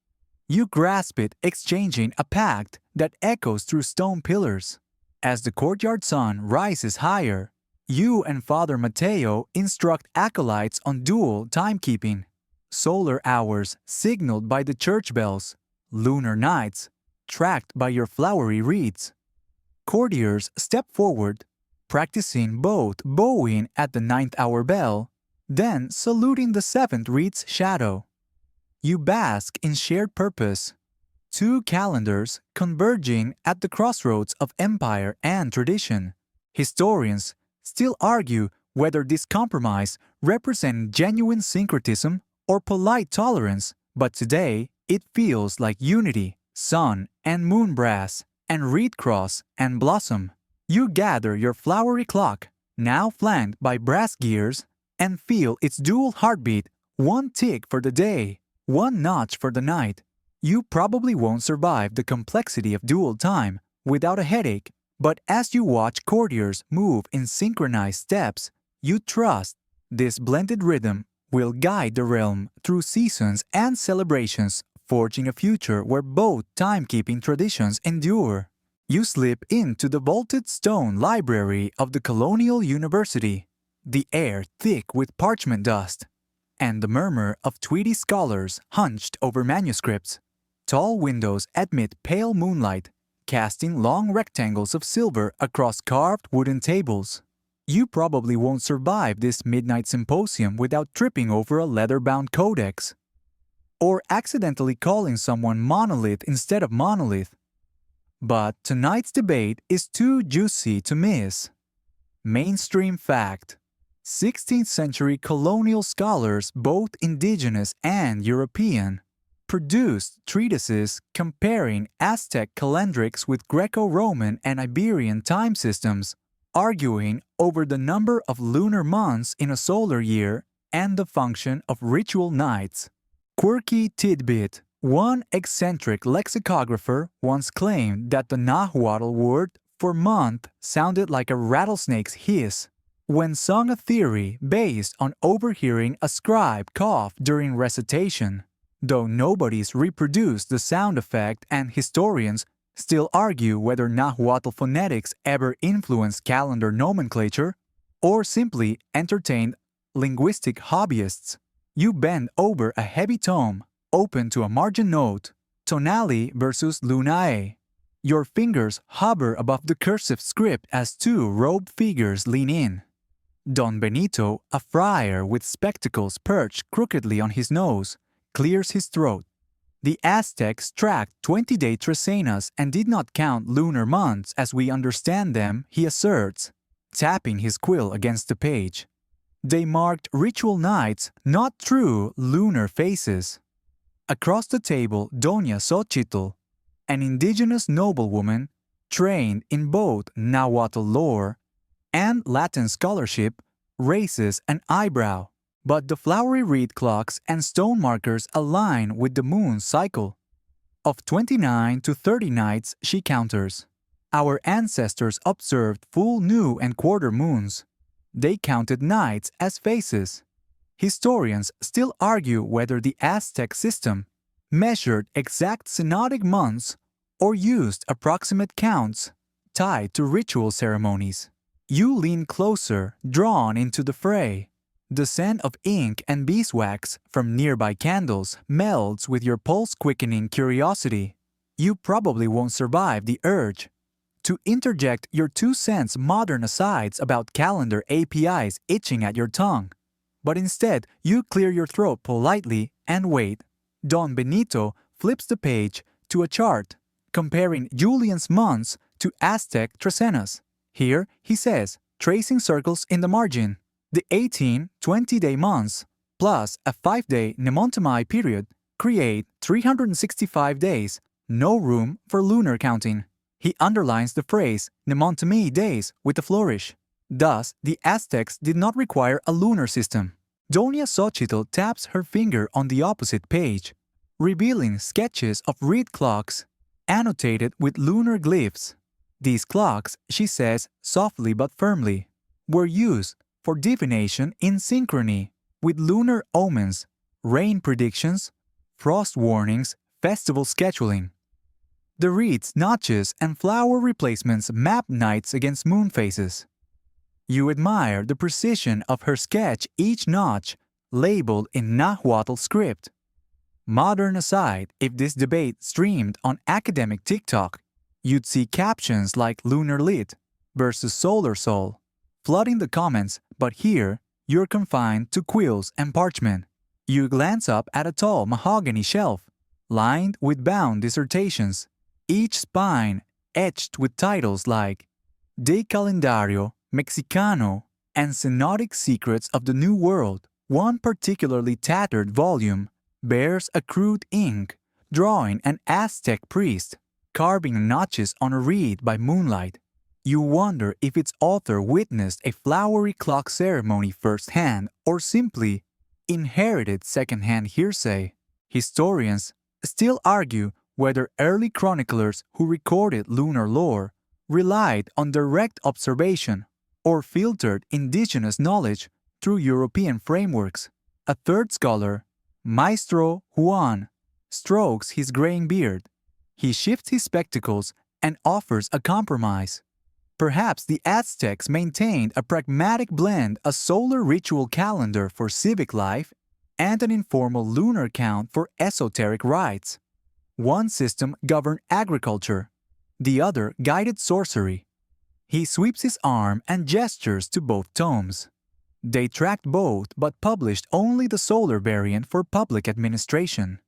You grasp it, exchanging a pact that echoes through stone pillars. As the courtyard sun rises higher, you and Father Mateo instruct acolytes on dual timekeeping. Solar hours signaled by the church bells, lunar nights tracked by your flowery reeds. Courtiers step forward, practicing both bowing at the 9th hour bell, then saluting the 7th reed's shadow. You bask in shared purpose, two calendars converging at the crossroads of empire and tradition. Historians still argue whether this compromise represents genuine syncretism or polite tolerance, but today it feels like unity, sun and moon brass, and reed cross and blossom. You gather your flowery clock, now flanked by brass gears, and feel its dual heartbeat, one tick for the day, one notch for the night. You probably won't survive the complexity of dual time without a headache, but as you watch courtiers move in synchronized steps, you trust this blended rhythm will guide the realm through seasons and celebrations, forging a future where both timekeeping traditions endure. You slip into the vaulted stone library of the Colonial University, the air thick with parchment dust. and the murmur of tweedy scholars hunched over manuscripts. Tall windows admit pale moonlight, casting long rectangles of silver across carved wooden tables. You probably won't survive this midnight symposium without tripping over a leather-bound codex, or accidentally calling someone monolith instead of monolith. But tonight's debate is too juicy to miss. Mainstream fact: 16th century colonial scholars, both indigenous and European, produced treatises comparing Aztec calendrics with Greco-Roman and Iberian time systems, arguing over the number of lunar months in a solar year and the function of ritual nights. Quirky tidbit: one eccentric lexicographer once claimed that the Nahuatl word for month sounded like a rattlesnake's hiss when sung, a theory based on overhearing a scribe cough during recitation. Though nobody's reproduced the sound effect and historians still argue whether Nahuatl phonetics ever influenced calendar nomenclature or simply entertained linguistic hobbyists, you bend over a heavy tome, open to a margin note, tonali versus lunae. Your fingers hover above the cursive script as two robed figures lean in. Don Benito, a friar with spectacles perched crookedly on his nose, clears his throat. The Aztecs tracked 20-day tresenas and did not count lunar months as we understand them, he asserts, tapping his quill against the page. They marked ritual nights, not true lunar phases. Across the table, Doña Xochitl, an indigenous noblewoman trained in both Nahuatl lore and Latin scholarship, raises an eyebrow. But the flowery reed clocks and stone markers align with the moon's cycle. Of 29 to 30 nights, she counters. Our ancestors observed full, new, and quarter moons. They counted nights as phases. Historians still argue whether the Aztec system measured exact synodic months or used approximate counts tied to ritual ceremonies. You lean closer, drawn into the fray. The scent of ink and beeswax from nearby candles melds with your pulse-quickening curiosity. You probably won't survive the urge to interject your 2 cents modern asides about calendar APIs itching at your tongue. But instead, you clear your throat politely and wait. Don Benito flips the page to a chart comparing Julian's months to Aztec tresenas. Here, he says, tracing circles in the margin, the 18 20-day months plus a 5-day Nemontemai period create 365 days, no room for lunar counting. He underlines the phrase Nemontemi days with a flourish. Thus, the Aztecs did not require a lunar system. Doña Xochitl taps her finger on the opposite page, revealing sketches of reed clocks annotated with lunar glyphs. These clocks, she says softly but firmly, were used for divination in synchrony with lunar omens, rain predictions, frost warnings, festival scheduling. The reeds, notches, and flower replacements map nights against moon phases. You admire the precision of her sketch, each notch labeled in Nahuatl script. Modern aside, if this debate streamed on academic TikTok, you'd see captions like lunar lit versus solar sol flooding the comments, but here, you're confined to quills and parchment. You glance up at a tall mahogany shelf, lined with bound dissertations, each spine etched with titles like De Calendario, Mexicano, and Synodic Secrets of the New World. One particularly tattered volume bears a crude ink drawing an Aztec priest carving notches on a reed by moonlight. You wonder if its author witnessed a flowery clock ceremony firsthand or simply inherited second-hand hearsay. Historians still argue whether early chroniclers who recorded lunar lore relied on direct observation or filtered indigenous knowledge through European frameworks. A third scholar, Maestro Juan, strokes his graying beard. He shifts his spectacles and offers a compromise. Perhaps the Aztecs maintained a pragmatic blend, a solar ritual calendar for civic life and an informal lunar count for esoteric rites. One system governed agriculture, the other guided sorcery. He sweeps his arm and gestures to both tomes. They tracked both but published only the solar variant for public administration.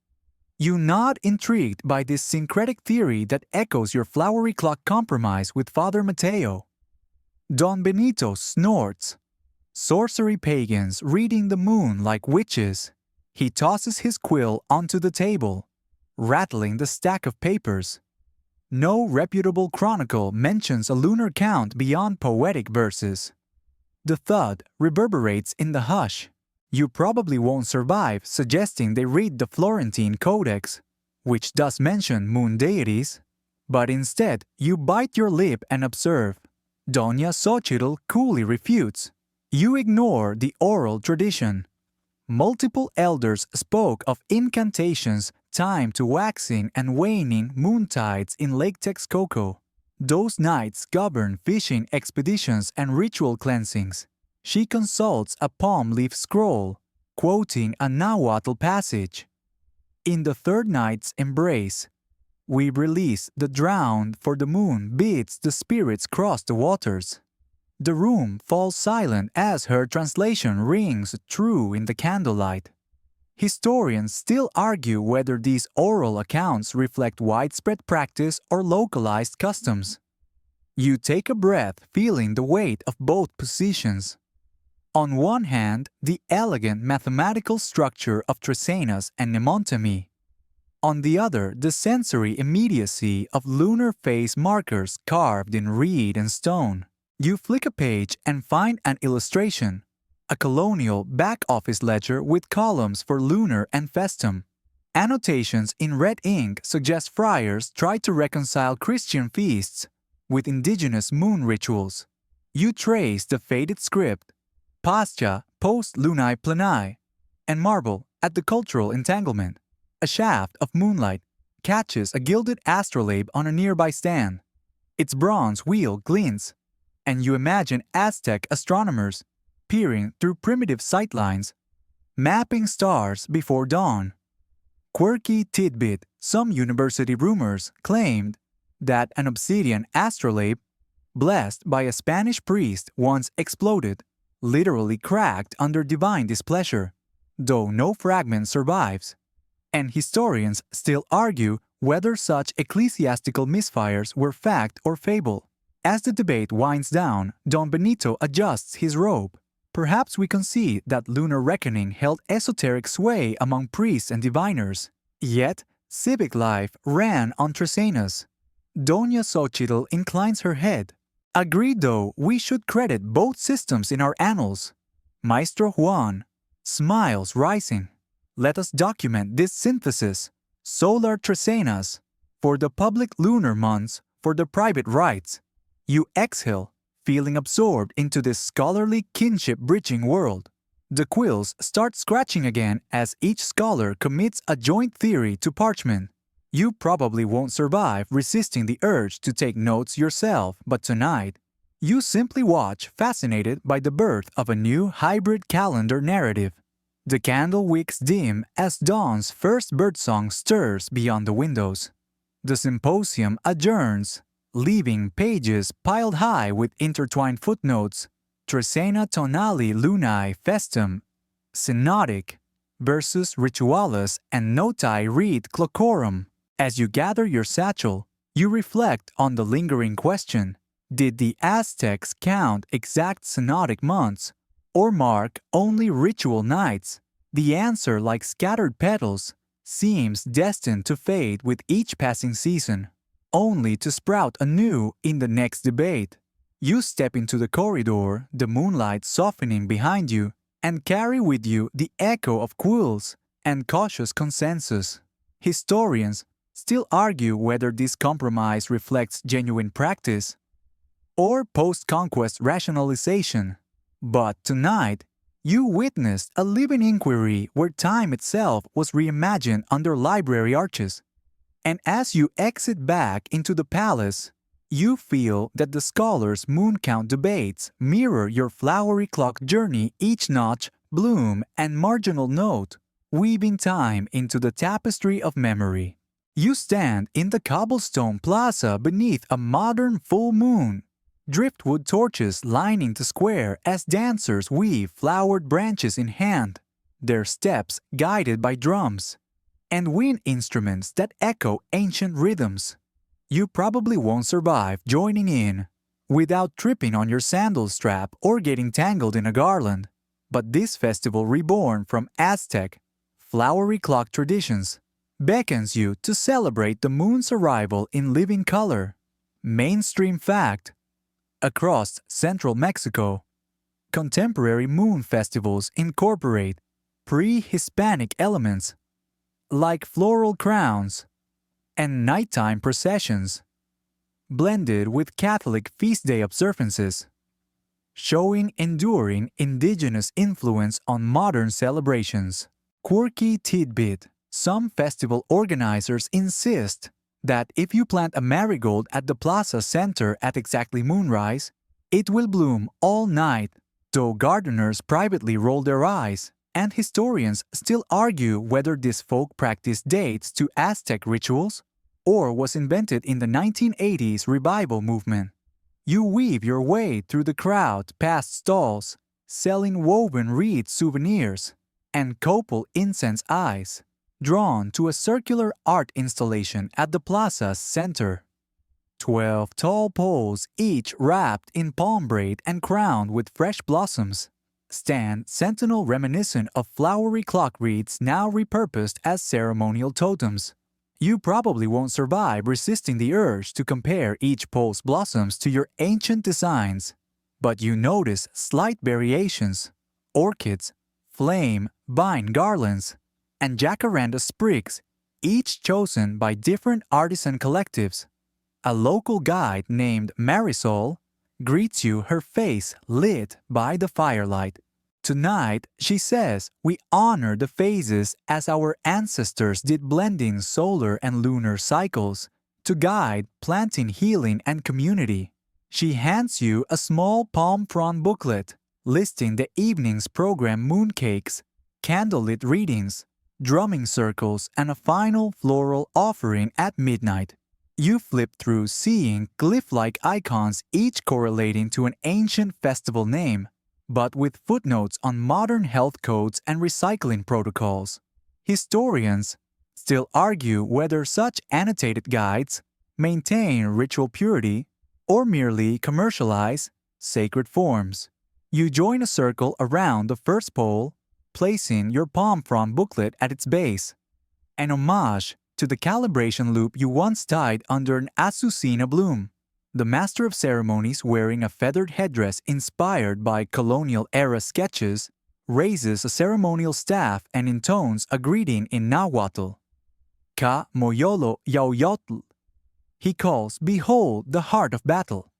You nod intrigued by this syncretic theory that echoes your flowery clock compromise with Father Mateo. Don Benito snorts. Sorcery pagans reading the moon like witches. He tosses his quill onto the table, rattling the stack of papers. No reputable chronicle mentions a lunar count beyond poetic verses. The thud reverberates in the hush. You probably won't survive suggesting they read the Florentine Codex, which does mention moon deities, but instead you bite your lip and observe. Doña Xochitl coolly refutes. You ignore the oral tradition. Multiple elders spoke of incantations timed to waxing and waning moontides in Lake Texcoco. Those nights govern fishing expeditions and ritual cleansings. She consults a palm leaf scroll, quoting a Nahuatl passage. In the third night's embrace, we release the drowned, for the moon bids the spirits cross the waters. The room falls silent as her translation rings true in the candlelight. Historians still argue whether these oral accounts reflect widespread practice or localized customs. You take a breath, feeling the weight of both positions. On one hand, the elegant mathematical structure of Tresenas and Nemontemi. On the other, the sensory immediacy of lunar phase markers carved in reed and stone. You flick a page and find an illustration, a colonial back-office ledger with columns for lunar and festum. Annotations in red ink suggest friars tried to reconcile Christian feasts with indigenous moon rituals. You trace the faded script, Pascha post lunae planae, and marvel at the cultural entanglement. A shaft of moonlight catches a gilded astrolabe on a nearby stand. Its bronze wheel glints, and you imagine Aztec astronomers peering through primitive sightlines, mapping stars before dawn. Quirky tidbit: some university rumors claimed that an obsidian astrolabe, blessed by a Spanish priest, once exploded, literally cracked under divine displeasure, though no fragment survives. And historians still argue whether such ecclesiastical misfires were fact or fable. As the debate winds down, Don Benito adjusts his robe. Perhaps we can see that lunar reckoning held esoteric sway among priests and diviners. Yet, civic life ran on Tresenas. Doña Xochitl inclines her head. Agreed, though, we should credit both systems in our annals. Maestro Juan smiles, rising. Let us document this synthesis. Solar Tresenas, for the public lunar months, for the private rites. You exhale, feeling absorbed into this scholarly kinship-bridging world. The quills start scratching again as each scholar commits a joint theory to parchment. You probably won't survive resisting the urge to take notes yourself, but tonight, you simply watch, fascinated by the birth of a new hybrid calendar narrative. The candle wicks dim as dawn's first birdsong stirs beyond the windows. The symposium adjourns, leaving pages piled high with intertwined footnotes. Tresena tonali lunae festum, synodic, versus ritualis and notae read clocorum. As you gather your satchel, you reflect on the lingering question: did the Aztecs count exact synodic months, or mark only ritual nights? The answer, like scattered petals, seems destined to fade with each passing season, only to sprout anew in the next debate. You step into the corridor, the moonlight softening behind you, and carry with you the echo of quills and cautious consensus. Historians still argue whether this compromise reflects genuine practice or post-conquest rationalization. But tonight, you witnessed a living inquiry where time itself was reimagined under library arches. And as you exit back into the palace, you feel that the scholars' moon count debates mirror your flowery clock journey, each notch bloom, and marginal note, weaving time into the tapestry of memory. You stand in the cobblestone plaza beneath a modern full moon. Driftwood torches lining the square as dancers weave flowered branches in hand, their steps guided by drums, and wind instruments that echo ancient rhythms. You probably won't survive joining in without tripping on your sandal strap or getting tangled in a garland. But this festival, reborn from Aztec, flowery clock traditions, beckons you to celebrate the moon's arrival in living color. Mainstream fact: across central Mexico, contemporary moon festivals incorporate pre-Hispanic elements like floral crowns and nighttime processions, blended with Catholic feast day observances, showing enduring indigenous influence on modern celebrations. Quirky tidbit: some festival organizers insist that if you plant a marigold at the plaza center at exactly moonrise, it will bloom all night, though gardeners privately roll their eyes, and historians still argue whether this folk practice dates to Aztec rituals or was invented in the 1980s revival movement. You weave your way through the crowd past stalls selling woven reed souvenirs and copal incense eyes, drawn to a circular art installation at the plaza's center. 12 tall poles, each wrapped in palm braid and crowned with fresh blossoms, stand sentinel reminiscent of flowery clock reeds now repurposed as ceremonial totems. You probably won't survive resisting the urge to compare each pole's blossoms to your ancient designs, but you notice slight variations: orchids, flame, vine garlands, and jacaranda sprigs, each chosen by different artisan collectives. A local guide named Marisol greets you, her face lit by the firelight. Tonight, she says, we honor the phases as our ancestors did, blending solar and lunar cycles to guide planting, healing, and community. She hands you a small palm frond booklet listing the evening's program: mooncakes, candlelit readings, drumming circles, and a final floral offering at midnight. You flip through, seeing glyph-like icons, each correlating to an ancient festival name, but with footnotes on modern health codes and recycling protocols. Historians still argue whether such annotated guides maintain ritual purity or merely commercialize sacred forms. You join a circle around the first pole, placing your palm frond booklet at its base, an homage to the calibration loop you once tied under an azucena bloom. The master of ceremonies, wearing a feathered headdress inspired by colonial-era sketches, raises a ceremonial staff and intones a greeting in Nahuatl. Ka moyolo yauyotl. He calls, "Behold the heart of battle."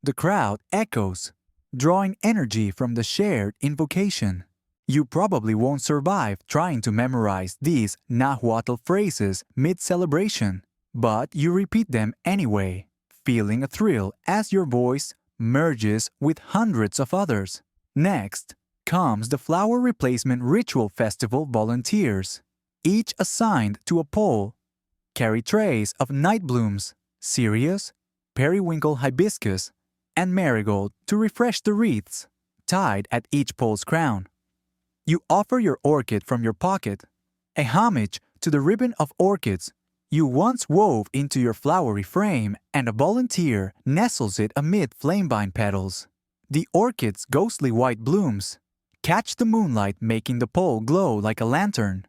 The crowd echoes, drawing energy from the shared invocation. You probably won't survive trying to memorize these Nahuatl phrases mid-celebration, but you repeat them anyway, feeling a thrill as your voice merges with hundreds of others. Next comes the Flower Replacement Ritual Festival volunteers, each assigned to a pole, carry trays of night blooms, cereus, periwinkle, hibiscus, and marigold to refresh the wreaths tied at each pole's crown. You offer your orchid from your pocket, a homage to the ribbon of orchids you once wove into your flowery frame, and a volunteer nestles it amid flamevine petals. The orchid's ghostly white blooms catch the moonlight, making the pole glow like a lantern.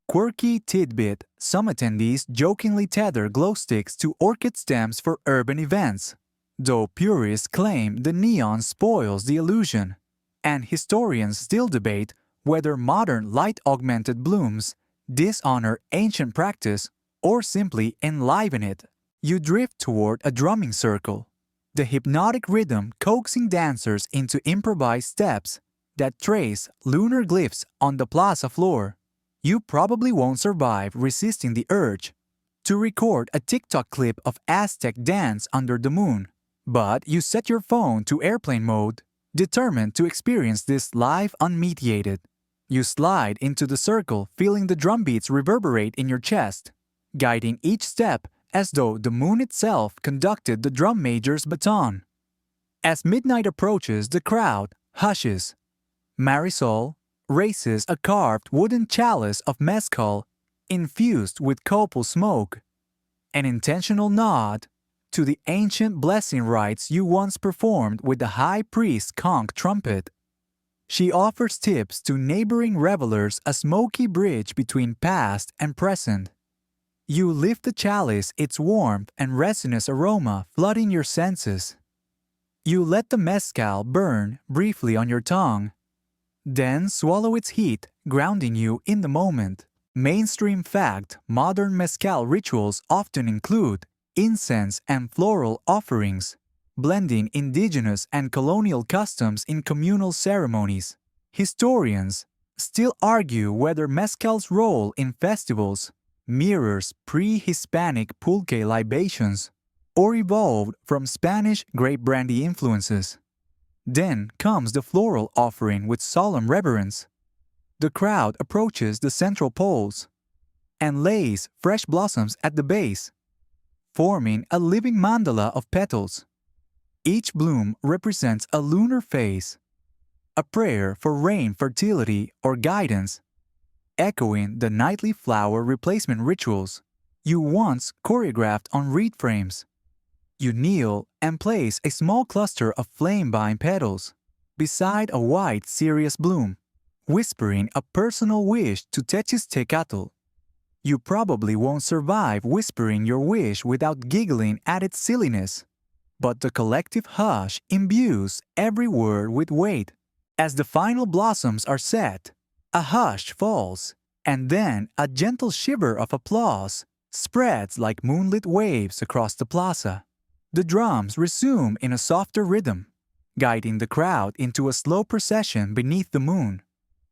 Quirky tidbit: some attendees jokingly tether glow sticks to orchid stems for urban events, though purists claim the neon spoils the illusion, and historians still debate whether modern light-augmented blooms dishonor ancient practice or simply enliven it. You drift toward a drumming circle, the hypnotic rhythm coaxing dancers into improvised steps that trace lunar glyphs on the plaza floor. You probably won't survive resisting the urge to record a TikTok clip of Aztec dance under the moon, but you set your phone to airplane mode, Determined to experience this live unmediated, you slide into the circle, feeling the drumbeats reverberate in your chest, guiding each step as though the moon itself conducted the drum major's baton. As midnight approaches, the crowd hushes. Marisol raises a carved wooden chalice of mezcal infused with copal smoke, an intentional nod to the ancient blessing rites you once performed with the high priest's conch trumpet. She offers tips to neighboring revelers, a smoky bridge between past and present. You lift the chalice, its warmth and resinous aroma flooding your senses. You let the mezcal burn briefly on your tongue, then swallow its heat, grounding you in the moment. Mainstream fact: modern mezcal rituals often include incense and floral offerings, blending indigenous and colonial customs in communal ceremonies. Historians still argue whether mezcal's role in festivals mirrors pre-Hispanic pulque libations or evolved from Spanish grape brandy influences. Then comes the floral offering with solemn reverence. The crowd approaches the central poles and lays fresh blossoms at the base, forming a living mandala of petals. Each bloom represents a lunar phase, a prayer for rain, fertility, or guidance, echoing the nightly flower replacement rituals you once choreographed on reed frames. You kneel and place a small cluster of flame-vine petals beside a white cereus bloom, whispering a personal wish to Tetziztecatl. You probably won't survive whispering your wish without giggling at its silliness. But the collective hush imbues every word with weight. As the final blossoms are set, a hush falls, and then a gentle shiver of applause spreads like moonlit waves across the plaza. The drums resume in a softer rhythm, guiding the crowd into a slow procession beneath the moon.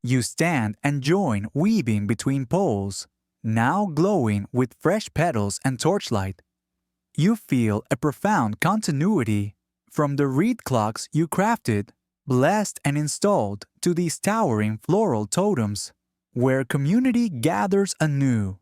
You stand and join, weaving between poles, now glowing with fresh petals and torchlight. You feel a profound continuity from the reed clocks you crafted, blessed and installed, to these towering floral totems, where community gathers anew.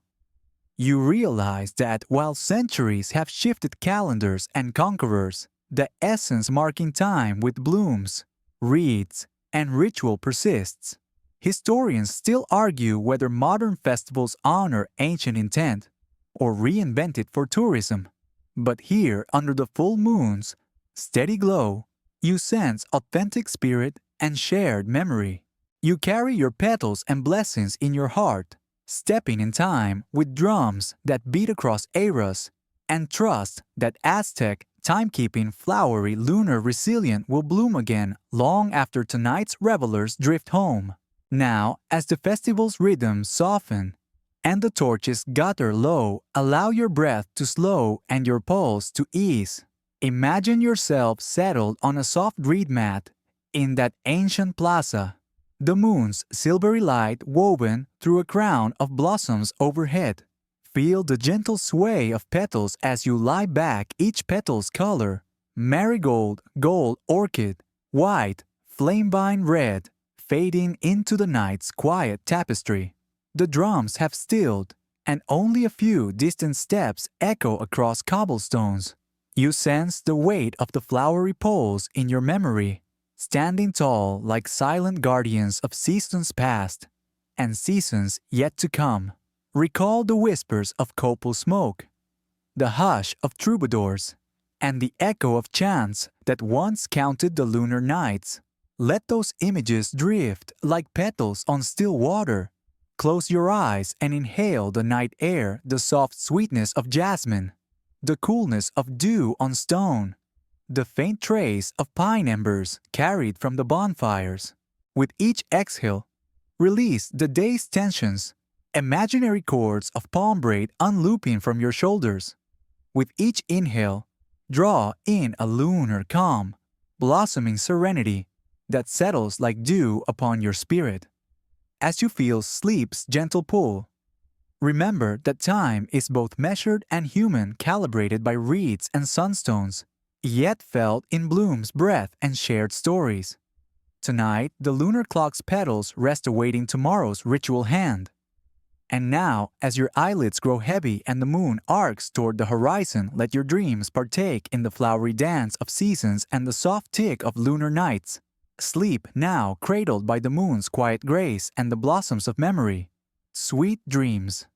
You realize that while centuries have shifted calendars and conquerors, the essence marking time with blooms, reeds, and ritual persists. Historians still argue whether modern festivals honor ancient intent or reinvent it for tourism. But here, under the full moon's steady glow, you sense authentic spirit and shared memory. You carry your petals and blessings in your heart, stepping in time with drums that beat across eras, and trust that Aztec Timekeeping Flowery lunar resilient will bloom again long after tonight's revelers drift home. Now, as the festival's rhythms soften and the torches gutter low, allow your breath to slow and your pulse to ease. Imagine yourself settled on a soft reed mat in that ancient plaza, the moon's silvery light woven through a crown of blossoms overhead. Feel the gentle sway of petals as you lie back, each petal's color: marigold, gold, orchid, white, flamevine red, fading into the night's quiet tapestry. The drums have stilled, and only a few distant steps echo across cobblestones. You sense the weight of the flowery poles in your memory, standing tall like silent guardians of seasons past and seasons yet to come. Recall the whispers of copal smoke, the hush of troubadours, and the echo of chants that once counted the lunar nights. Let those images drift like petals on still water. Close your eyes and inhale the night air, the soft sweetness of jasmine, the coolness of dew on stone, the faint trace of pine embers carried from the bonfires. With each exhale, release the day's tensions, imaginary cords of palm braid unlooping from your shoulders. With each inhale, draw in a lunar calm, blossoming serenity that settles like dew upon your spirit. As you feel sleep's gentle pull, remember that time is both measured and human, calibrated by reeds and sunstones, yet felt in bloom's breath and shared stories. Tonight, the lunar clock's petals rest awaiting tomorrow's ritual hand. And now, as your eyelids grow heavy and the moon arcs toward the horizon, let your dreams partake in the flowery dance of seasons and the soft tick of lunar nights. Sleep now, cradled by the moon's quiet grace and the blossoms of memory. Sweet dreams.